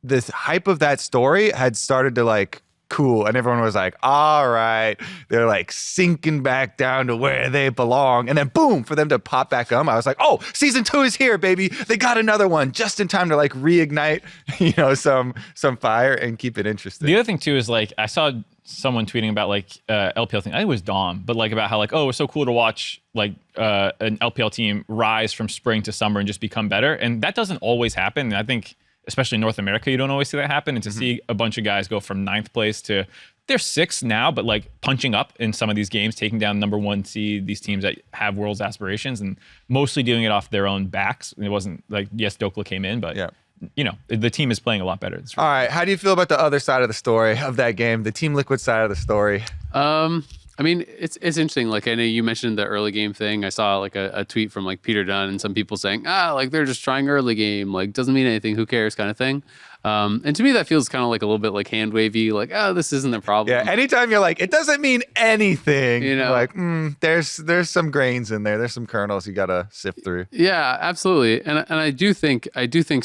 this hype of that story had started to like cool, and everyone was like, all right, they're like sinking back down to where they belong, and then boom, for them to pop back I was like, oh, season 2 is here, baby. They got another one just in time to like reignite, you know, some fire and keep it interesting. The other thing too is like I saw someone tweeting about like LPL thing. I think it was Dom, but like about how like, oh, it's so cool to watch like an LPL team rise from spring to summer and just become better, and that doesn't always happen. And I think especially in North America, you don't always see that happen. And to see a bunch of guys go from 9th place to they're 6th now, but like punching up in some of these games, taking down number 1 seed, these teams that have world's aspirations, and mostly doing it off their own backs. It wasn't like, yes, Dokla came in, but you know, the team is playing a lot better. All right. How do you feel about the other side of the story of that game, the Team Liquid side of the story? I mean, it's interesting. Like, I know you mentioned the early game thing. I saw like a tweet from like Peter Dunn and some people saying, like they're just trying early game, like doesn't mean anything, who cares kind of thing. And to me, that feels kind of like a little bit like hand wavy, like, oh, this isn't a problem. Yeah, anytime you're like, it doesn't mean anything, you know, like, there's some grains in there. There's some kernels you got to sift through. Yeah, absolutely. And I do think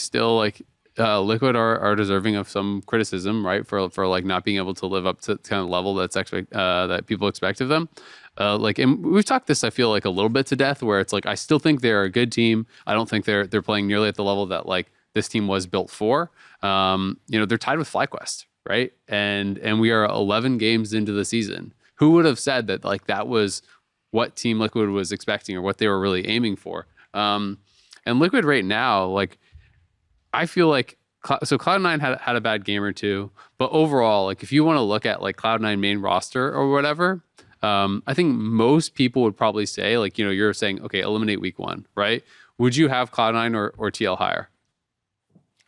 still like, Liquid are deserving of some criticism, right? For like not being able to live up to kind of level that people expect of them. Like, and we've talked this, I feel like a little bit to death, where it's like I still think they're a good team. I don't think they're playing nearly at the level that like this team was built for. You know, they're tied with FlyQuest, right? And we are 11 games into the season. Who would have said that like that was what Team Liquid was expecting or what they were really aiming for? And Liquid right now, like, I feel like so Cloud9 had a bad game or two, but overall, like if you want to look at like Cloud9 main roster or whatever, I think most people would probably say like, you know, you're saying, okay, eliminate week 1, right? Would you have Cloud9 or TL higher?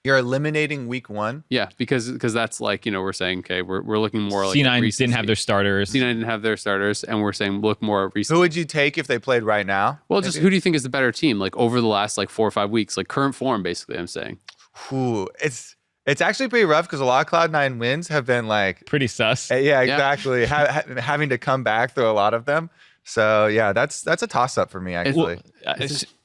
You're eliminating week 1? Yeah, because that's like, you know, we're saying, okay, we're looking more like C9 didn't have their starters. C9 didn't have their starters, and we're saying look more recent. Who would you take if they played right now? Well, just who do you think is the better team? Like over the last like 4 or 5 weeks, like current form, basically, I'm saying. Ooh, it's actually pretty rough because a lot of Cloud9 wins have been like pretty sus. Yeah, exactly. Having to come back through a lot of them. So yeah, that's a toss up for me actually.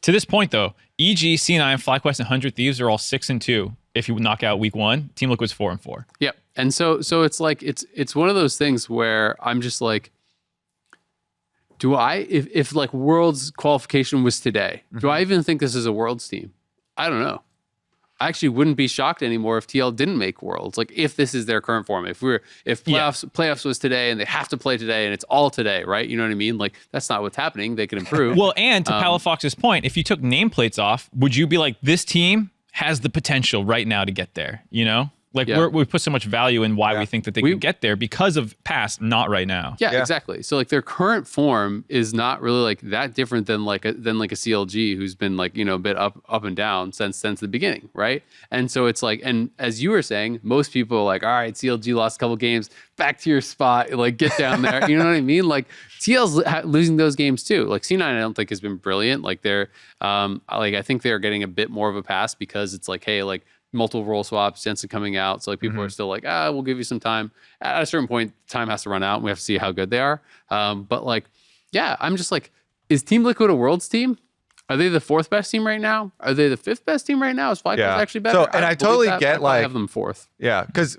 To this point though, EG, C9, FlyQuest, and 100 Thieves are all 6-2. If you knock out week 1, Team Liquid's 4-4. Yep. And so it's like it's one of those things where I'm just like, do I if like Worlds qualification was today, do I even think this is a Worlds team? I don't know. I actually wouldn't be shocked anymore if TL didn't make Worlds. Like if this is their current form, if playoffs was today and they have to play today and it's all today, right? You know what I mean? Like that's not what's happening. They can improve. Well, and to Palafaker's point, if you took nameplates off, would you be like, this team has the potential right now to get there? You know? Like we put so much value in why we think that they can get there because of past, not right now. Yeah, exactly. So like their current form is not really like that different than like a CLG who's been like, you know, a bit up and down since the beginning, right? And so it's like, and as you were saying, most people are like, all right, CLG lost a couple games, back to your spot, like get down there. You know what I mean? Like TL's losing those games too. Like C9 I don't think has been brilliant. Like they're like I think they're getting a bit more of a pass because it's like, hey, like multiple role swaps, Jensen coming out. So like people are still like, we'll give you some time. At a certain point, time has to run out and we have to see how good they are. But like, yeah, I'm just like, is Team Liquid a Worlds team? Are they the 4th best team right now? Are they the 5th best team right now? Is FlyQuest actually better? So, and I totally get like, have them 4th. Yeah, because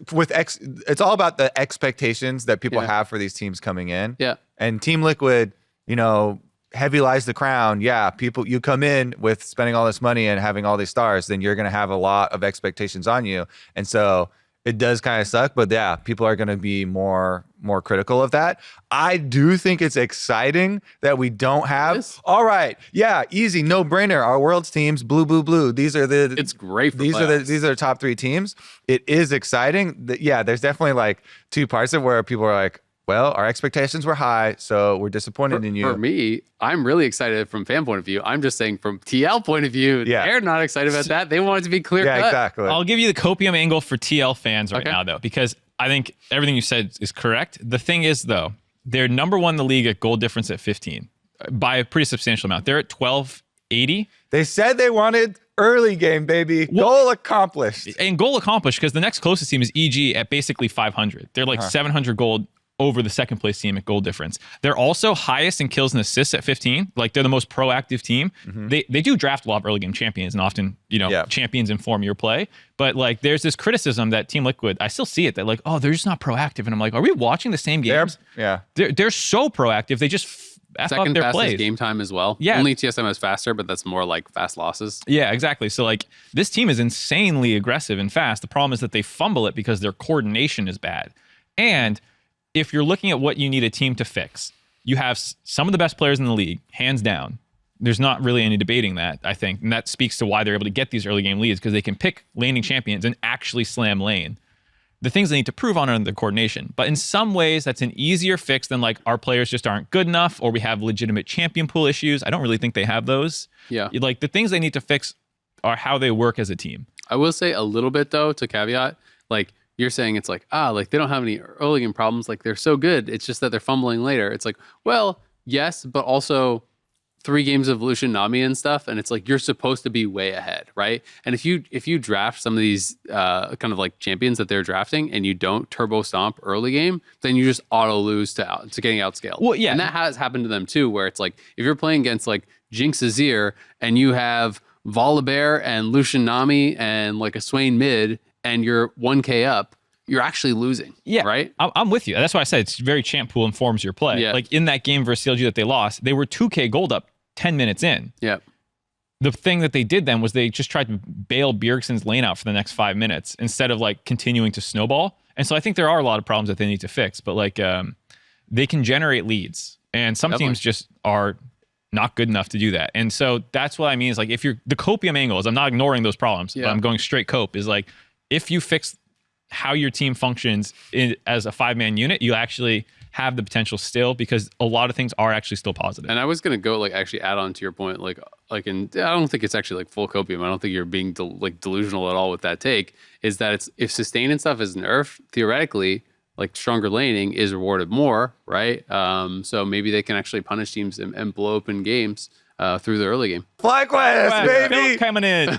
it's all about the expectations that people have for these teams coming in. Yeah. And Team Liquid, you know, heavy lies the crown. Yeah, people, you come in with spending all this money and having all these stars, then you're going to have a lot of expectations on you. And so it does kind of suck, but yeah, people are going to be more critical of that. I do think it's exciting that we don't have, all right, yeah, easy, no brainer. Our world's teams, blue. These are the, it's great. For these are the top 3 teams. It is exciting. Yeah, there's definitely like 2 parts of where people are like, well, our expectations were high, so we're disappointed in you. For me, I'm really excited from fan point of view. I'm just saying from TL point of view, they're not excited about that. They want it to be clear cut. Yeah, exactly. I'll give you the copium angle for TL fans right now, though, because I think everything you said is correct. The thing is, though, they're number 1 in the league at goal difference at 15 by a pretty substantial amount. They're at 1280. They said they wanted early game, baby. Goal accomplished. And goal accomplished because the next closest team is EG at basically 500. They're like 700 gold over the 2nd place team at goal difference. They're also highest in kills and assists at 15. Like they're the most proactive team. They do draft a lot of early game champions and often, you know, champions inform your play. But like there's this criticism that Team Liquid, I still see it, that like, oh, they're just not proactive. And I'm like, are we watching the same games? They're so proactive. They just second their fastest plays. Game time as well. Yeah. Only TSM is faster, but that's more like fast losses. Yeah, exactly. So like this team is insanely aggressive and fast. The problem is that they fumble it because their coordination is bad. And if you're looking at what you need a team to fix, you have some of the best players in the league, hands down. There's not really any debating that, I think. And that speaks to why they're able to get these early game leads, because they can pick laning champions and actually slam lane. The things they need to prove on are the coordination. But in some ways, that's an easier fix than like our players just aren't good enough or we have legitimate champion pool issues. I don't really think they have those. Yeah. Like the things they need to fix are how they work as a team. I will say a little bit though, to caveat, like you're saying it's like, like they don't have any early game problems. Like they're so good. It's just that they're fumbling later. It's like, well, yes, but also 3 games of Lucian Nami and stuff. And it's like, you're supposed to be way ahead. Right. And if you draft some of these kind of like champions that they're drafting and you don't turbo stomp early game, then you just auto lose to getting outscaled. Well, yeah. And that has happened to them too, where it's like, if you're playing against like Jinx Azir and you have Volibear and Lucian Nami and like a Swain mid, and you're 1k up, you're actually losing. Yeah. Right? I'm with you. That's why I said it's very champ pool informs your play. Yeah. Like in that game versus CLG that they lost, they were 2k gold up 10 minutes in. Yeah. The thing that they did then was they just tried to bail Bjergsen's lane out for the next 5 minutes instead of like continuing to snowball. And so I think there are a lot of problems that they need to fix, but like they can generate leads. And some teams just are not good enough to do that. And so that's what I mean is like if you're the copium angles, I'm not ignoring those problems, but I'm going straight cope, is like if you fix how your team functions as a 5-man unit, you actually have the potential still, because a lot of things are actually still positive. And I was going to go like actually add on to your point, like I don't think it's actually like full copium. I don't think you're being delusional at all with that take, is that it's, if sustain and stuff is nerfed, theoretically, like stronger laning is rewarded more, right? So maybe they can actually punish teams and blow open games through the early game. FlyQuest, baby! Coming in.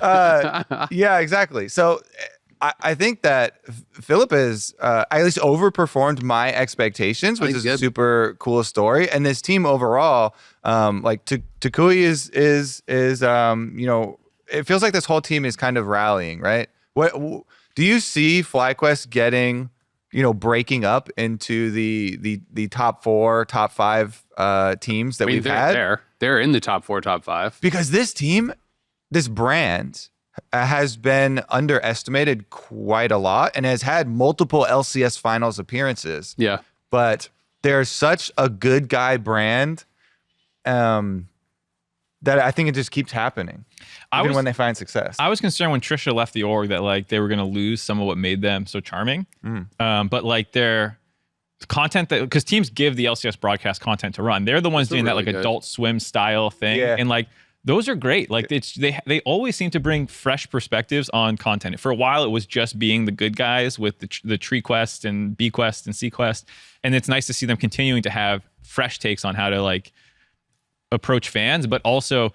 Yeah, exactly. So I think that Philip is at least overperformed my expectations, which is a super cool story. And this team overall, like Takui is you know, it feels like this whole team is kind of rallying, right? What do you see FlyQuest getting, you know, breaking up into the top 4, top 5 teams that we've had? They're in the top 4, top 5. Because this team, this brand has been underestimated quite a lot and has had multiple LCS finals appearances. Yeah. But they're such a good guy brand that I think it just keeps happening, even when they find success. I was concerned when Trisha left the org that like they were going to lose some of what made them so charming. But like their content, that because teams give the LCS broadcast content to run, they're the ones doing really that like Adult Swim style thing, and like those are great. Like they always seem to bring fresh perspectives on content. For a while, it was just being the good guys with the tree quest and B quest and C quest, and it's nice to see them continuing to have fresh takes on how to like approach fans, but also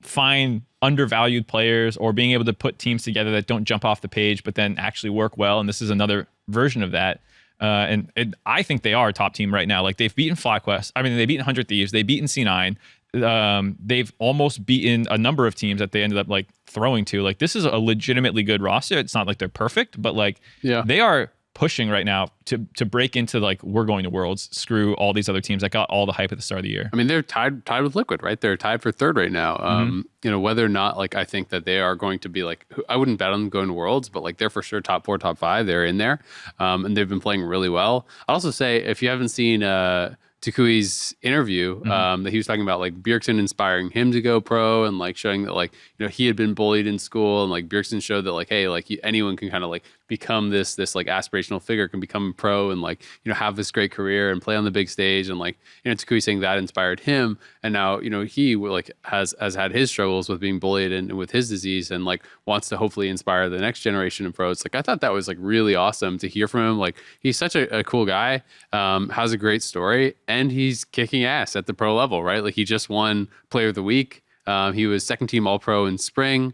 find undervalued players or being able to put teams together that don't jump off the page but then actually work well. And this is another version of that. And I think they are a top team right now. Like they've beaten FlyQuest. I mean, they've beaten 100 Thieves. They've beaten C9. They've almost beaten a number of teams that they ended up like throwing to. Like this is a legitimately good roster. It's not like they're perfect, but like they are pushing right now to break into like we're going to Worlds. Screw all these other teams that got all the hype at the start of the year. I mean, they're tied with Liquid, right? They're tied for third right now. You know, whether or not like I think that they are going to be like, I wouldn't bet on them going to Worlds, but like they're for sure top 4, top 5. They're in there, and they've been playing really well. I'll also say if you haven't seen Takui's interview, that he was talking about like Bjergsen inspiring him to go pro and like showing that like, you know, he had been bullied in school and like Bjergsen showed that like, hey, like anyone can kind of like become this like aspirational figure, can become pro and like, you know, have this great career and play on the big stage. And like, you know, Takui saying that inspired him. And now, you know, he like has had his struggles with being bullied and with his disease and like wants to hopefully inspire the next generation of pros. Like I thought that was like really awesome to hear from him. Like he's such a cool guy, has a great story, and he's kicking ass at the pro level, right? Like he just won Player of the Week. He was second team All-Pro in spring.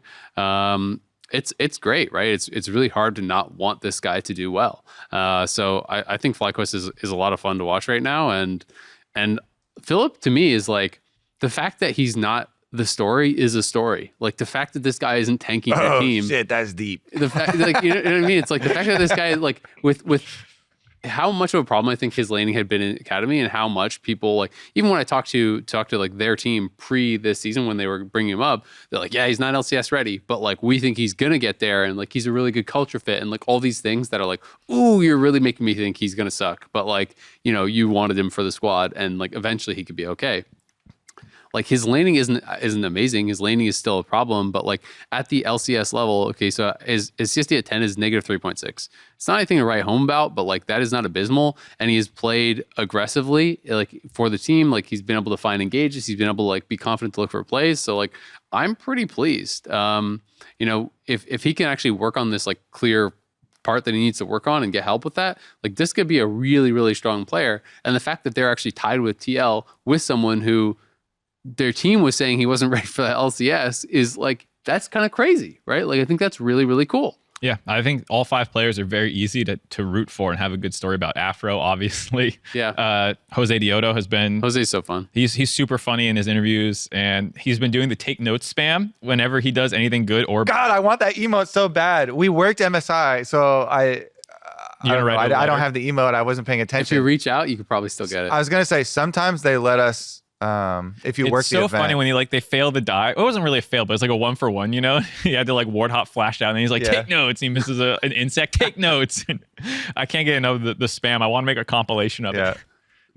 It's great, right? It's really hard to not want this guy to do well. So I think FlyQuest is a lot of fun to watch right now. And Philip to me is like the fact that he's not the story is a story. Like the fact that this guy isn't tanking the team. Shit, that's deep. The fact, like you know what I mean? It's like the fact that this guy like with how much of a problem I think his laning had been in Academy, and how much people like, even when I talked to like their team pre this season when they were bringing him up, they're like, yeah, he's not LCS ready, but like we think he's gonna get there, and like he's a really good culture fit, and like all these things that are like, ooh, you're really making me think he's gonna suck, but like, you know, you wanted him for the squad, and like eventually he could be okay. Like his laning isn't amazing. His laning is still a problem, but like at the LCS level, okay, so his CSD at 10 is negative 3.6. It's not anything to write home about, but like that is not abysmal. And he has played aggressively, like for the team. Like he's been able to find engages. He's been able to like be confident to look for plays. So like I'm pretty pleased. You know, if he can actually work on this like clear part that he needs to work on and get help with that, like this could be a really, really strong player. And the fact that they're actually tied with TL with someone who their team was saying he wasn't ready for the LCS is like, that's kind of crazy, right? Like, I think that's really, really cool. Yeah, I think all 5 players are very easy to root for and have a good story about. Afro, obviously. Yeah. Jose Dioto has been... Jose's so fun. He's super funny in his interviews, and he's been doing the take notes spam whenever he does anything good or... God, I want that emote so bad. We worked MSI, so I don't have the emote. I wasn't paying attention. If you reach out, you could probably still get it. I was going to say, sometimes they let us... if you work the event. It's so funny when they fail the die. It wasn't really a fail, but it's like a 1-for-1, you know? He had to like ward hop flash down, and he's like, take notes. He misses an insect, take notes. I can't get enough of the spam. I want to make a compilation of it.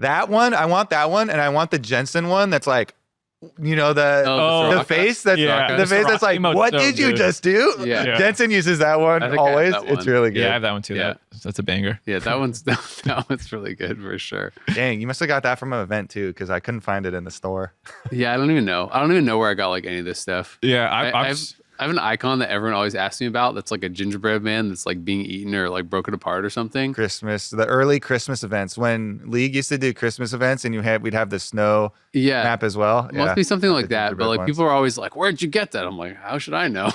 That one, I want that one, and I want the Jensen one that's like, you know, the face that's the face that's like, what did you just do? Yeah. Jensen uses that one always. It's really good. Yeah, I have that one too. Yeah. That's a banger. Yeah, that one's really good for sure. Dang, you must have got that from an event too, because I couldn't find it in the store. Yeah, I don't even know where I got like any of this stuff. Yeah, I have an icon that everyone always asks me about that's like a gingerbread man that's like being eaten or like broken apart or something. Christmas, the early Christmas events when League used to do Christmas events, and we'd have the snow map as well. It must be something like that. But like people are always like, "Where'd you get that?" I'm like, "How should I know?"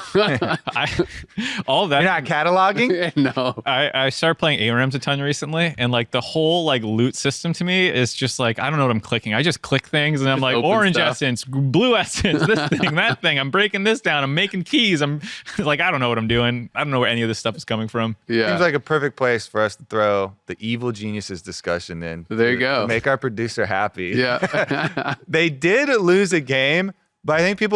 All that. You're not cataloging? No. I started playing ARMs a ton recently, and like the whole like loot system to me is just like I don't know what I'm clicking. I just click things, and I'm like orange essence, blue essence, this thing, that thing. I'm breaking this down. I'm making keys. I'm like, I don't know what I'm doing. I don't know where any of this stuff is coming from. Yeah. Seems like a perfect place for us to throw the evil geniuses discussion in. There you go. To make our producer happy. Yeah. They did lose a game, but I think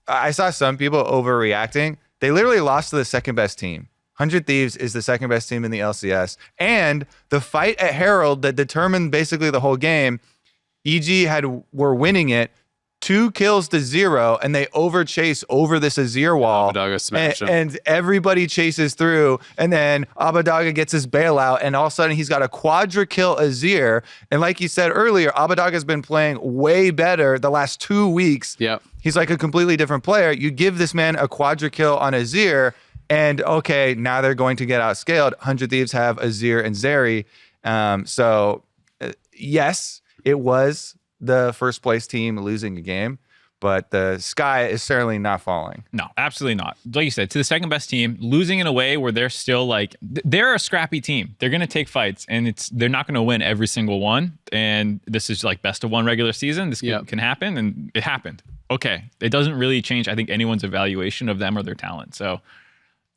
I saw some people overreacting. They literally lost to the second best team. 100 Thieves is the second best team in the LCS. And the fight at Herald that determined basically the whole game, EG were winning it. 2 kills to 0, and they overchase over this Azir wall. Abbedagge smashed him. And everybody chases through, and then Abbedagge gets his bailout, and all of a sudden he's got a quadra kill Azir. And like you said earlier, Abbedagge has been playing way better the last 2 weeks. Yep. He's like a completely different player. You give this man a quadra kill on Azir, and okay, now they're going to get outscaled. 100 Thieves have Azir and Zeri. Yes, it was the first place team losing a game, but the sky is certainly not falling. No, absolutely not. Like you said, to the second best team, losing in a way where they're still like, they're a scrappy team. They're going to take fights, and they're not going to win every single one. And this is like best of 1 regular season. This can happen, and it happened. Okay. It doesn't really change, I think, anyone's evaluation of them or their talent. So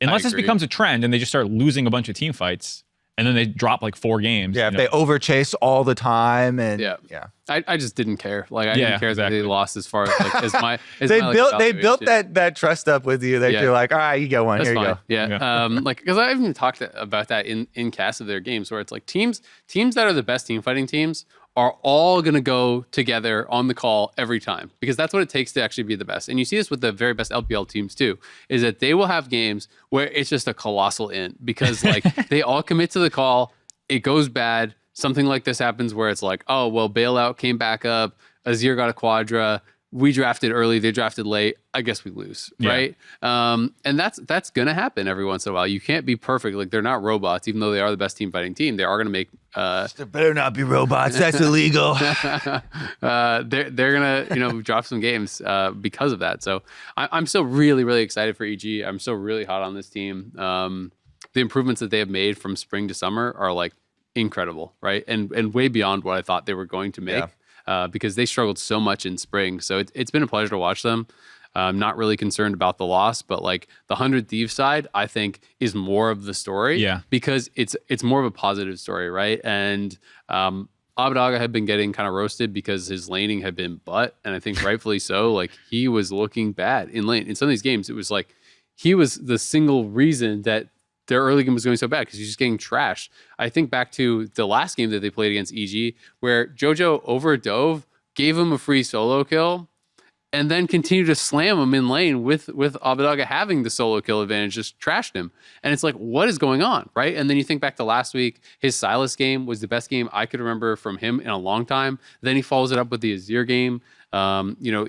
unless this becomes a trend and they just start losing a bunch of team fights, and then they drop like 4 games. Yeah, if they overchase all the time, and I just didn't care. Like I didn't care that they lost as far as like as my. They built that trust up with you that you're like, all right, you get one. That's Here you fine. go. Yeah. Like because I've even talked about that in cast of their games where it's like teams that are the best team fighting teams are all going to go together on the call every time because that's what it takes to actually be the best. And you see this with the very best LPL teams too, is that they will have games where it's just a colossal int because like they all commit to the call, it goes bad. Something like this happens where it's like, oh, well, bailout came back up, Azir got a quadra, we drafted early, they drafted late, I guess we lose, right? And that's going to happen every once in a while. You can't be perfect. Like they're not robots, even though they are the best team fighting team. They are going to make... There better not be robots. That's illegal. They're going to drop some games because of that. So I'm still really, really excited for EG. I'm still really hot on this team. The improvements that they have made from spring to summer are like incredible, right? And way beyond what I thought they were going to make. Yeah. Because they struggled so much in spring. So it's been a pleasure to watch them. I'm not really concerned about the loss, but like the 100 Thieves side, I think is more of the story. Yeah. Because it's more of a positive story, right? And Abbedagge had been getting kind of roasted because his laning had been butt, and I think rightfully so. Like he was looking bad in lane. In some of these games, it was like he was the single reason that their early game was going so bad because he's just getting trashed. I think back to the last game that they played against EG where JoJo overdove, gave him a free solo kill, and then continued to slam him in lane with Abbedagge having the solo kill advantage, just trashed him. And it's like, what is going on, right? And then you think back to last week, his Sylas game was the best game I could remember from him in a long time. Then he follows it up with the Azir game.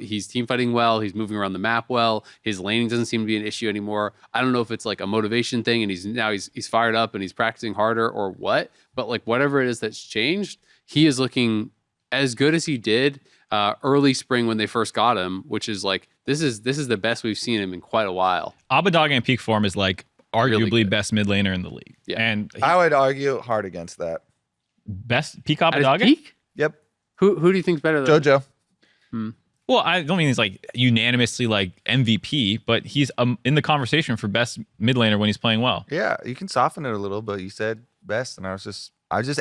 He's team fighting well. He's moving around the map well. His laning doesn't seem to be an issue anymore. I don't know if it's like a motivation thing and he's fired up and he's practicing harder or what, but like whatever it is that's changed, he is looking as good as he did early spring when they first got him, which is like, this is the best we've seen him in quite a while. Abbedagge in peak form is like arguably really best mid laner in the league. Yeah. And I would argue hard against that. Best peak Abbedagge? Peak? Yep. Who do you think's better than JoJo? Well, I don't mean he's like unanimously like MVP, but he's in the conversation for best mid laner when he's playing well. Yeah, you can soften it a little, but you said best, and I was just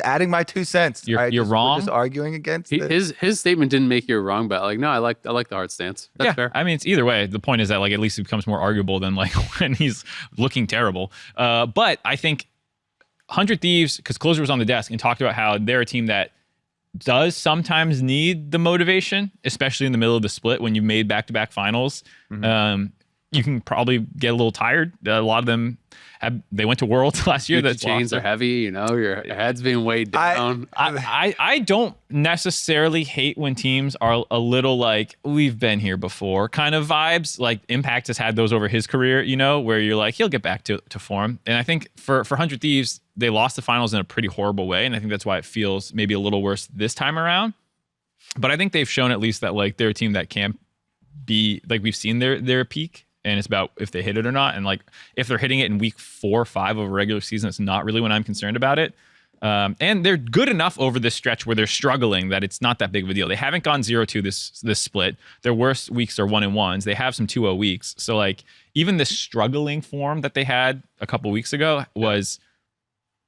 adding my 2 cents. You're wrong. We're just arguing against it. His statement didn't make you wrong, but like no, I like the hard stance. That's fair. I mean, it's either way. The point is that like at least it becomes more arguable than like when he's looking terrible. But I think 100 Thieves, because Closer was on the desk and talked about how they're a team that does sometimes need the motivation, especially in the middle of the split when you've made back-to-back finals. Mm-hmm. You can probably get a little tired. A lot of them they went to Worlds last year. The chains are heavy, your head's being weighed down. I don't necessarily hate when teams are a little like, we've been here before kind of vibes. Like Impact has had those over his career, where you're like, he'll get back to form. And I think for 100 Thieves, they lost the finals in a pretty horrible way. And I think that's why it feels maybe a little worse this time around. But I think they've shown at least that like they're a team that can be like, we've seen their peak. And it's about if they hit it or not. And like if they're hitting it in week 4 or 5 of a regular season, it's not really when I'm concerned about it. And they're good enough over this stretch where they're struggling that it's not that big of a deal. They haven't gone 0-2 this split. Their worst weeks are 1-1s. They have some 2-0 weeks. So like even this struggling form that they had a couple weeks ago was,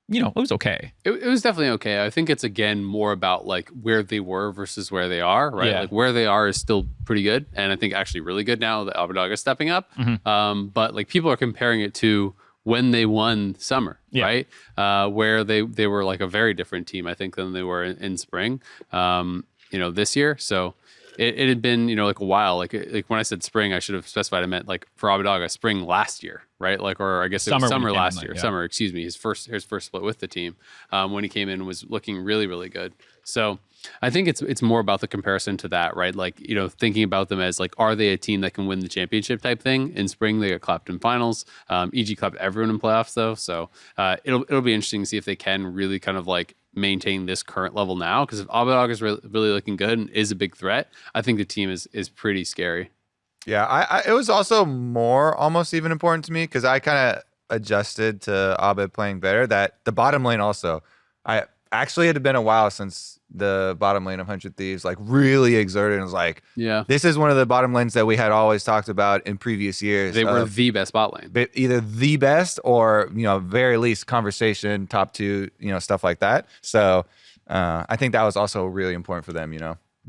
it was okay. It was definitely okay. I think it's, again, more about like where they were versus where they are, right? Yeah. Like where they are is still pretty good. And I think actually really good now that Abbedagge is stepping up. Mm-hmm. But like people are comparing it to when they won summer, right? Where they were like a very different team, I think, than they were in spring, this year. So it had been, like a while. Like when I said spring, I should have specified I meant like for Abbedagge, spring last year, right? Like, or I guess it was summer last year. Summer, excuse me. His first split with the team when he came in was looking really, really good. So I think it's more about the comparison to that, right? Like, thinking about them as like, are they a team that can win the championship type thing? In spring, they got clapped in finals. EG clapped everyone in playoffs though. So it'll be interesting to see if they can really kind of like maintain this current level now. Because if Abbedagge is really looking good and is a big threat, I think the team is pretty scary. Yeah, it was also more almost even important to me because I kind of adjusted to Abed playing better. That the bottom lane also, I actually it had been a while since the bottom lane of 100 Thieves like really exerted and was like, yeah, this is one of the bottom lanes that we had always talked about in previous years. They were the best bot lane, either the best or very least conversation top 2, stuff like that. So I think that was also really important for them,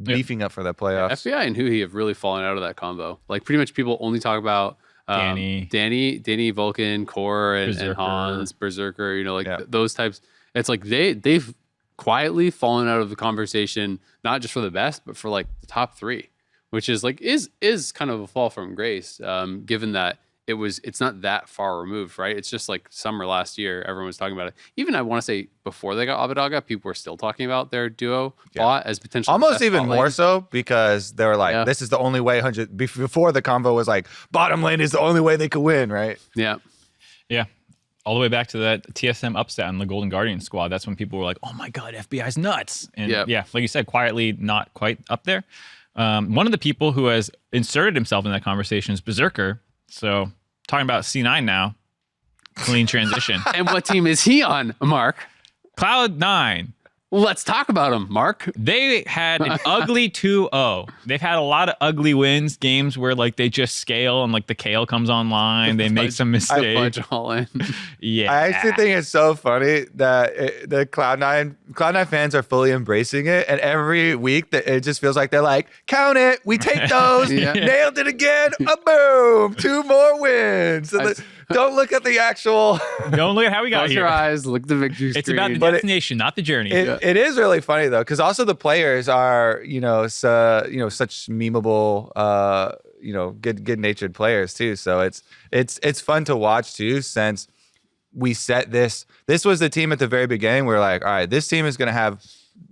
beefing up for that playoffs. FBI and Huhi have really fallen out of that combo. Like pretty much people only talk about Danny, Vulcan, Core, and Hans, Berserker. Those types. It's like they've quietly fallen out of the conversation, not just for the best, but for like the top 3, which is like is kind of a fall from grace, given that it's not that far removed, right? It's just like summer last year, everyone was talking about it. Even I want to say before they got Abbedagge, people were still talking about their duo bot as potential. Almost even more so because they were like, this is the only way 100 before the convo was like bottom lane is the only way they could win, right? Yeah. Yeah. All the way back to that TSM upset in the Golden Guardian squad. That's when people were like, oh my God, FBI's nuts. And like you said, quietly not quite up there. One of the people who has inserted himself in that conversation is Berserker. So talking about C9 now, clean transition. And what team is he on, Mark? Cloud9. Let's talk about them, Mark. They had an ugly 2-0. They've had a lot of ugly wins, games where like they just scale and like the Kale comes online. They make some mistakes. Fudge all in. Yeah. I actually think it's so funny that the Cloud9 fans are fully embracing it. And every week that it just feels like they're like, count it. We take those. Nailed it again. Boom. 2 more wins. So don't look at the actual. Don't look at how we got Close here. your eyes. Look at the victory screen. It's about the destination, not the journey. It is really funny though, because also the players are such memeable, good-natured players too. So it's fun to watch too. Since we set this was the team at the very beginning. We're like, all right, this team is going to have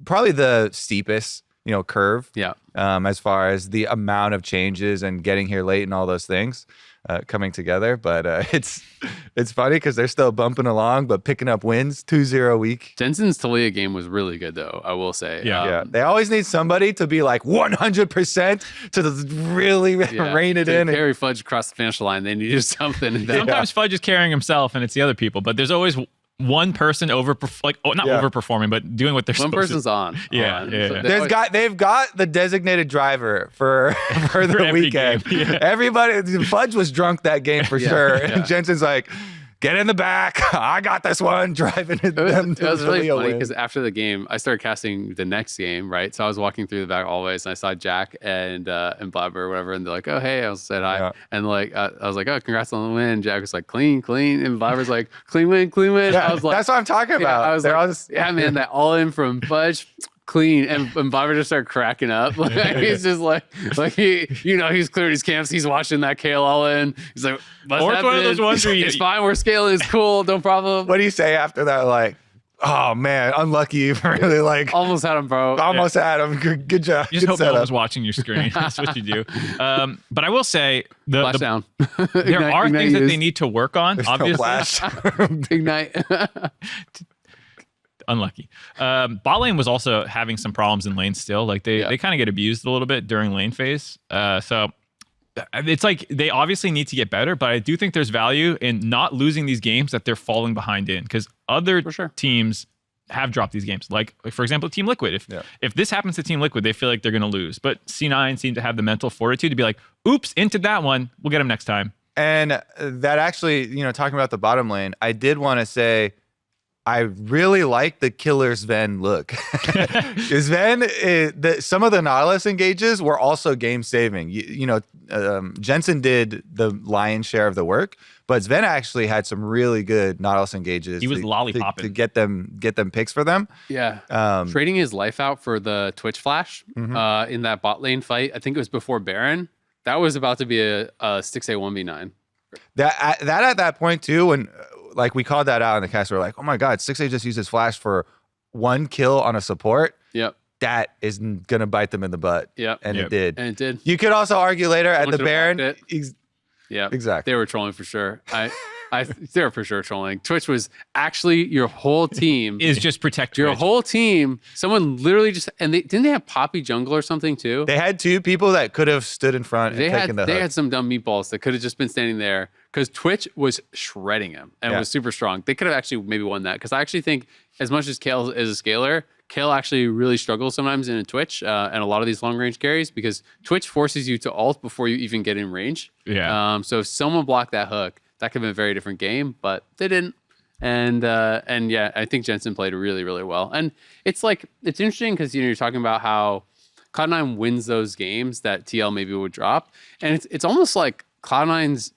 probably the steepest curve. Yeah. As far as the amount of changes and getting here late and all those things. Coming together, but it's funny because they're still bumping along, but picking up wins 2-0 week. Jensen's Talia game was really good, though, I will say. Yeah. They always need somebody to be like 100% to really rein it in. Carry Fudge across the finish line. They needed something. Sometimes Fudge is carrying himself, and it's the other people, but there's always one person overperforming, but doing what they're supposed to. One person's on. Yeah. They've got the designated driver for the weekend. Everybody, Fudge was drunk that game for sure. And Jensen's like, get in the back. I got this one. Driving them. It was really funny because after the game, I started casting the next game, right? So I was walking through the back hallways and I saw Jack and Blabber or whatever, and they're like, "Oh, hey," I said hi, and like I was like, "Oh, congrats on the win." Jack was like, "Clean," and Blabber's like, "Clean win." Yeah, I was like, "That's what I'm talking about." I was "Yeah, man, that all in from Fudge." Clean, and Blabber just started cracking up. Like he's just like he's cleared his camps. He's watching that Kale all in. He's like, or it's one of those ones where it's fine. We're scaling. It's cool. No problem. What do you say after that? Like, oh man, unlucky. Really like almost had him, bro. Almost had him. Good job. You just hope no setup. one's watching your screen. That's what you do. But I will say down. There are things that they need to work on. There's obviously, no flash. Ignite. Unlucky. Bot lane was also having some problems in lane still. Like they kind of get abused a little bit during lane phase. So it's like they obviously need to get better, but I do think there's value in not losing these games that they're falling behind in, because other teams have dropped these games. Like for example, Team Liquid. If this happens to Team Liquid, they feel like they're going to lose. But C9 seem to have the mental fortitude to be like, oops, into that one. We'll get them next time. And that actually, talking about the bottom lane, I did want to say, I really like the killer Sven look. Sven, some of the Nautilus engages were also game saving. Jensen did the lion's share of the work, but Sven actually had some really good Nautilus engages. He was lollipopping to get them picks for them. Yeah, trading his life out for the Twitch flash in that bot lane fight. I think it was before Baron. That was about to be a 6A 1v9. That at that point too, when like we called that out in the cast, we were like, oh my god, 6A just used his flash for 1 kill on a support. Yep. That is gonna bite them in the butt. Yep. And it did. And it did. You could also argue later at the Baron. Yeah, exactly. They were trolling for sure. They were for sure trolling. Twitch was actually your whole team is just protect your Twitch. whole team. Someone literally just didn't they have Poppy Jungle or something too? They had 2 people that could have stood in front and taken the hook. They had some dumb meatballs that could have just been standing there because Twitch was shredding him and was super strong. They could have actually maybe won that because I actually think as much as Kale is a scaler, Kale actually really struggles sometimes in a Twitch and a lot of these long range carries because Twitch forces you to ult before you even get in range. Yeah. So if someone blocked that hook, that could have been a very different game, but they didn't. And yeah, I think Jensen played really, really well. And it's interesting because you're talking about how Cloud9 wins those games that TL maybe would drop, and it's almost like Cloud9's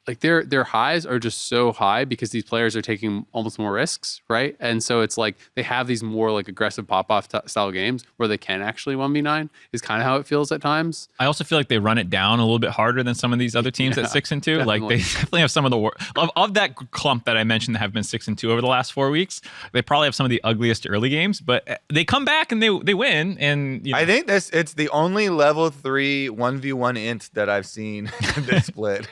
like their highs are just so high because these players are taking almost more risks, right? And so it's like they have these more like aggressive pop-off style games where they can actually 1v9 is kind of how it feels at times. I also feel like they run it down a little bit harder than some of these other teams at 6 and 2. Definitely. Like they definitely have some of the of that clump that I mentioned that have been 6 and 2 over the last 4 weeks. They probably have some of the ugliest early games, but they come back and they win. And I think it's the only level 3 1v1 int that I've seen in this split.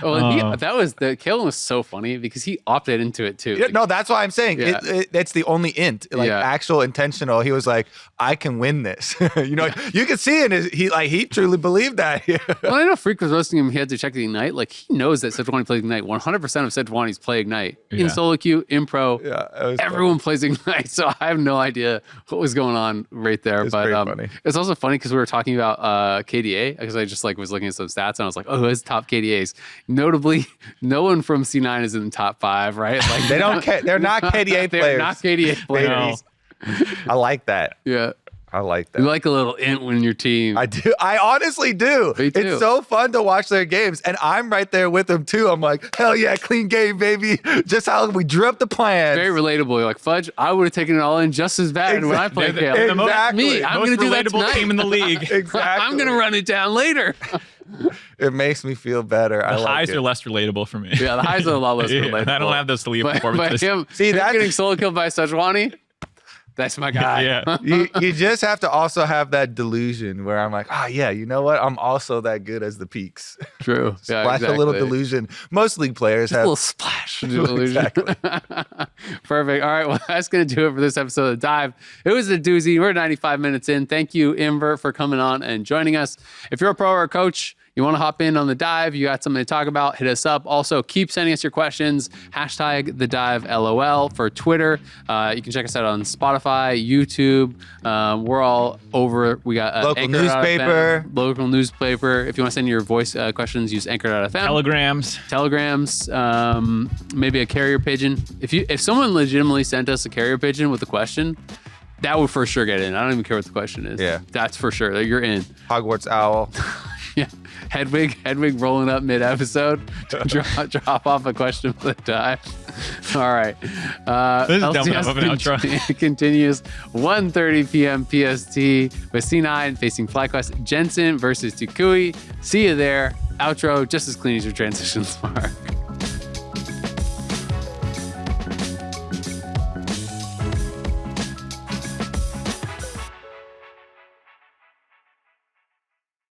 That was the Kalen was so funny because he opted into it too. Yeah, no, that's why I'm saying it's the only int, actual intentional. He was like, I can win this. You can see in he truly believed that. Well, I know Freak was roasting him. He had to check the Ignite. Like he knows that Sejuani plays Ignite. 100% of Sejuani's play Ignite in solo queue, in pro. Yeah, everyone plays Ignite. So I have no idea what was going on right there. It's but funny. It's also funny because we were talking about KDA because I just was looking at some stats and I was like, oh, who has top KDAs? Notably, no one from C9 is in the top 5, right? Like they're not KDA players. They're not KDA players. I like that. Yeah. I like that. You like a little int when your team. I do. I honestly do. Me too. It's so fun to watch their games. And I'm right there with them too. I'm like, hell yeah, clean game, baby. Just how we drew up the plan. Very relatable. You're like, Fudge, I would have taken it all in just as bad when I played Kale. Exactly. Me, I'm going to do that tonight. Team in the league. Exactly. I'm going to run it down later. It makes me feel better. The highs are less relatable for me. Yeah, the highs are a lot less relatable. I don't have those elite performances. But him getting solo killed by Sejuani, that's my guy. Yeah. you just have to also have that delusion where I'm like, you know what? I'm also that good as the peaks. True. Splash a little delusion. Most league players have a little splash of delusion. Exactly. Perfect. All right. Well, that's going to do it for this episode of Dive. It was a doozy. We're 95 minutes in. Thank you, Invert, for coming on and joining us. If you're a pro or a coach, you want to hop in on the dive, you got something to talk about, hit us up. Also, keep sending us your questions. # the dive LOL for Twitter. You can check us out on Spotify, YouTube. We're all over. We got local newspaper. Local newspaper. If you want to send your voice questions, use Anchor.fm. Telegrams. Maybe a carrier pigeon. If someone legitimately sent us a carrier pigeon with a question, that would for sure get in. I don't even care what the question is. Yeah. That's for sure. You're in. Hogwarts Owl. Yeah, Hedwig rolling up mid-episode to drop off a question for the dive. All right. This is dumb enough of an outro. It continues 1:30 p.m. PST with C9 facing FlyQuest Jensen versus Tukui. See you there. Outro just as clean as your transitions are.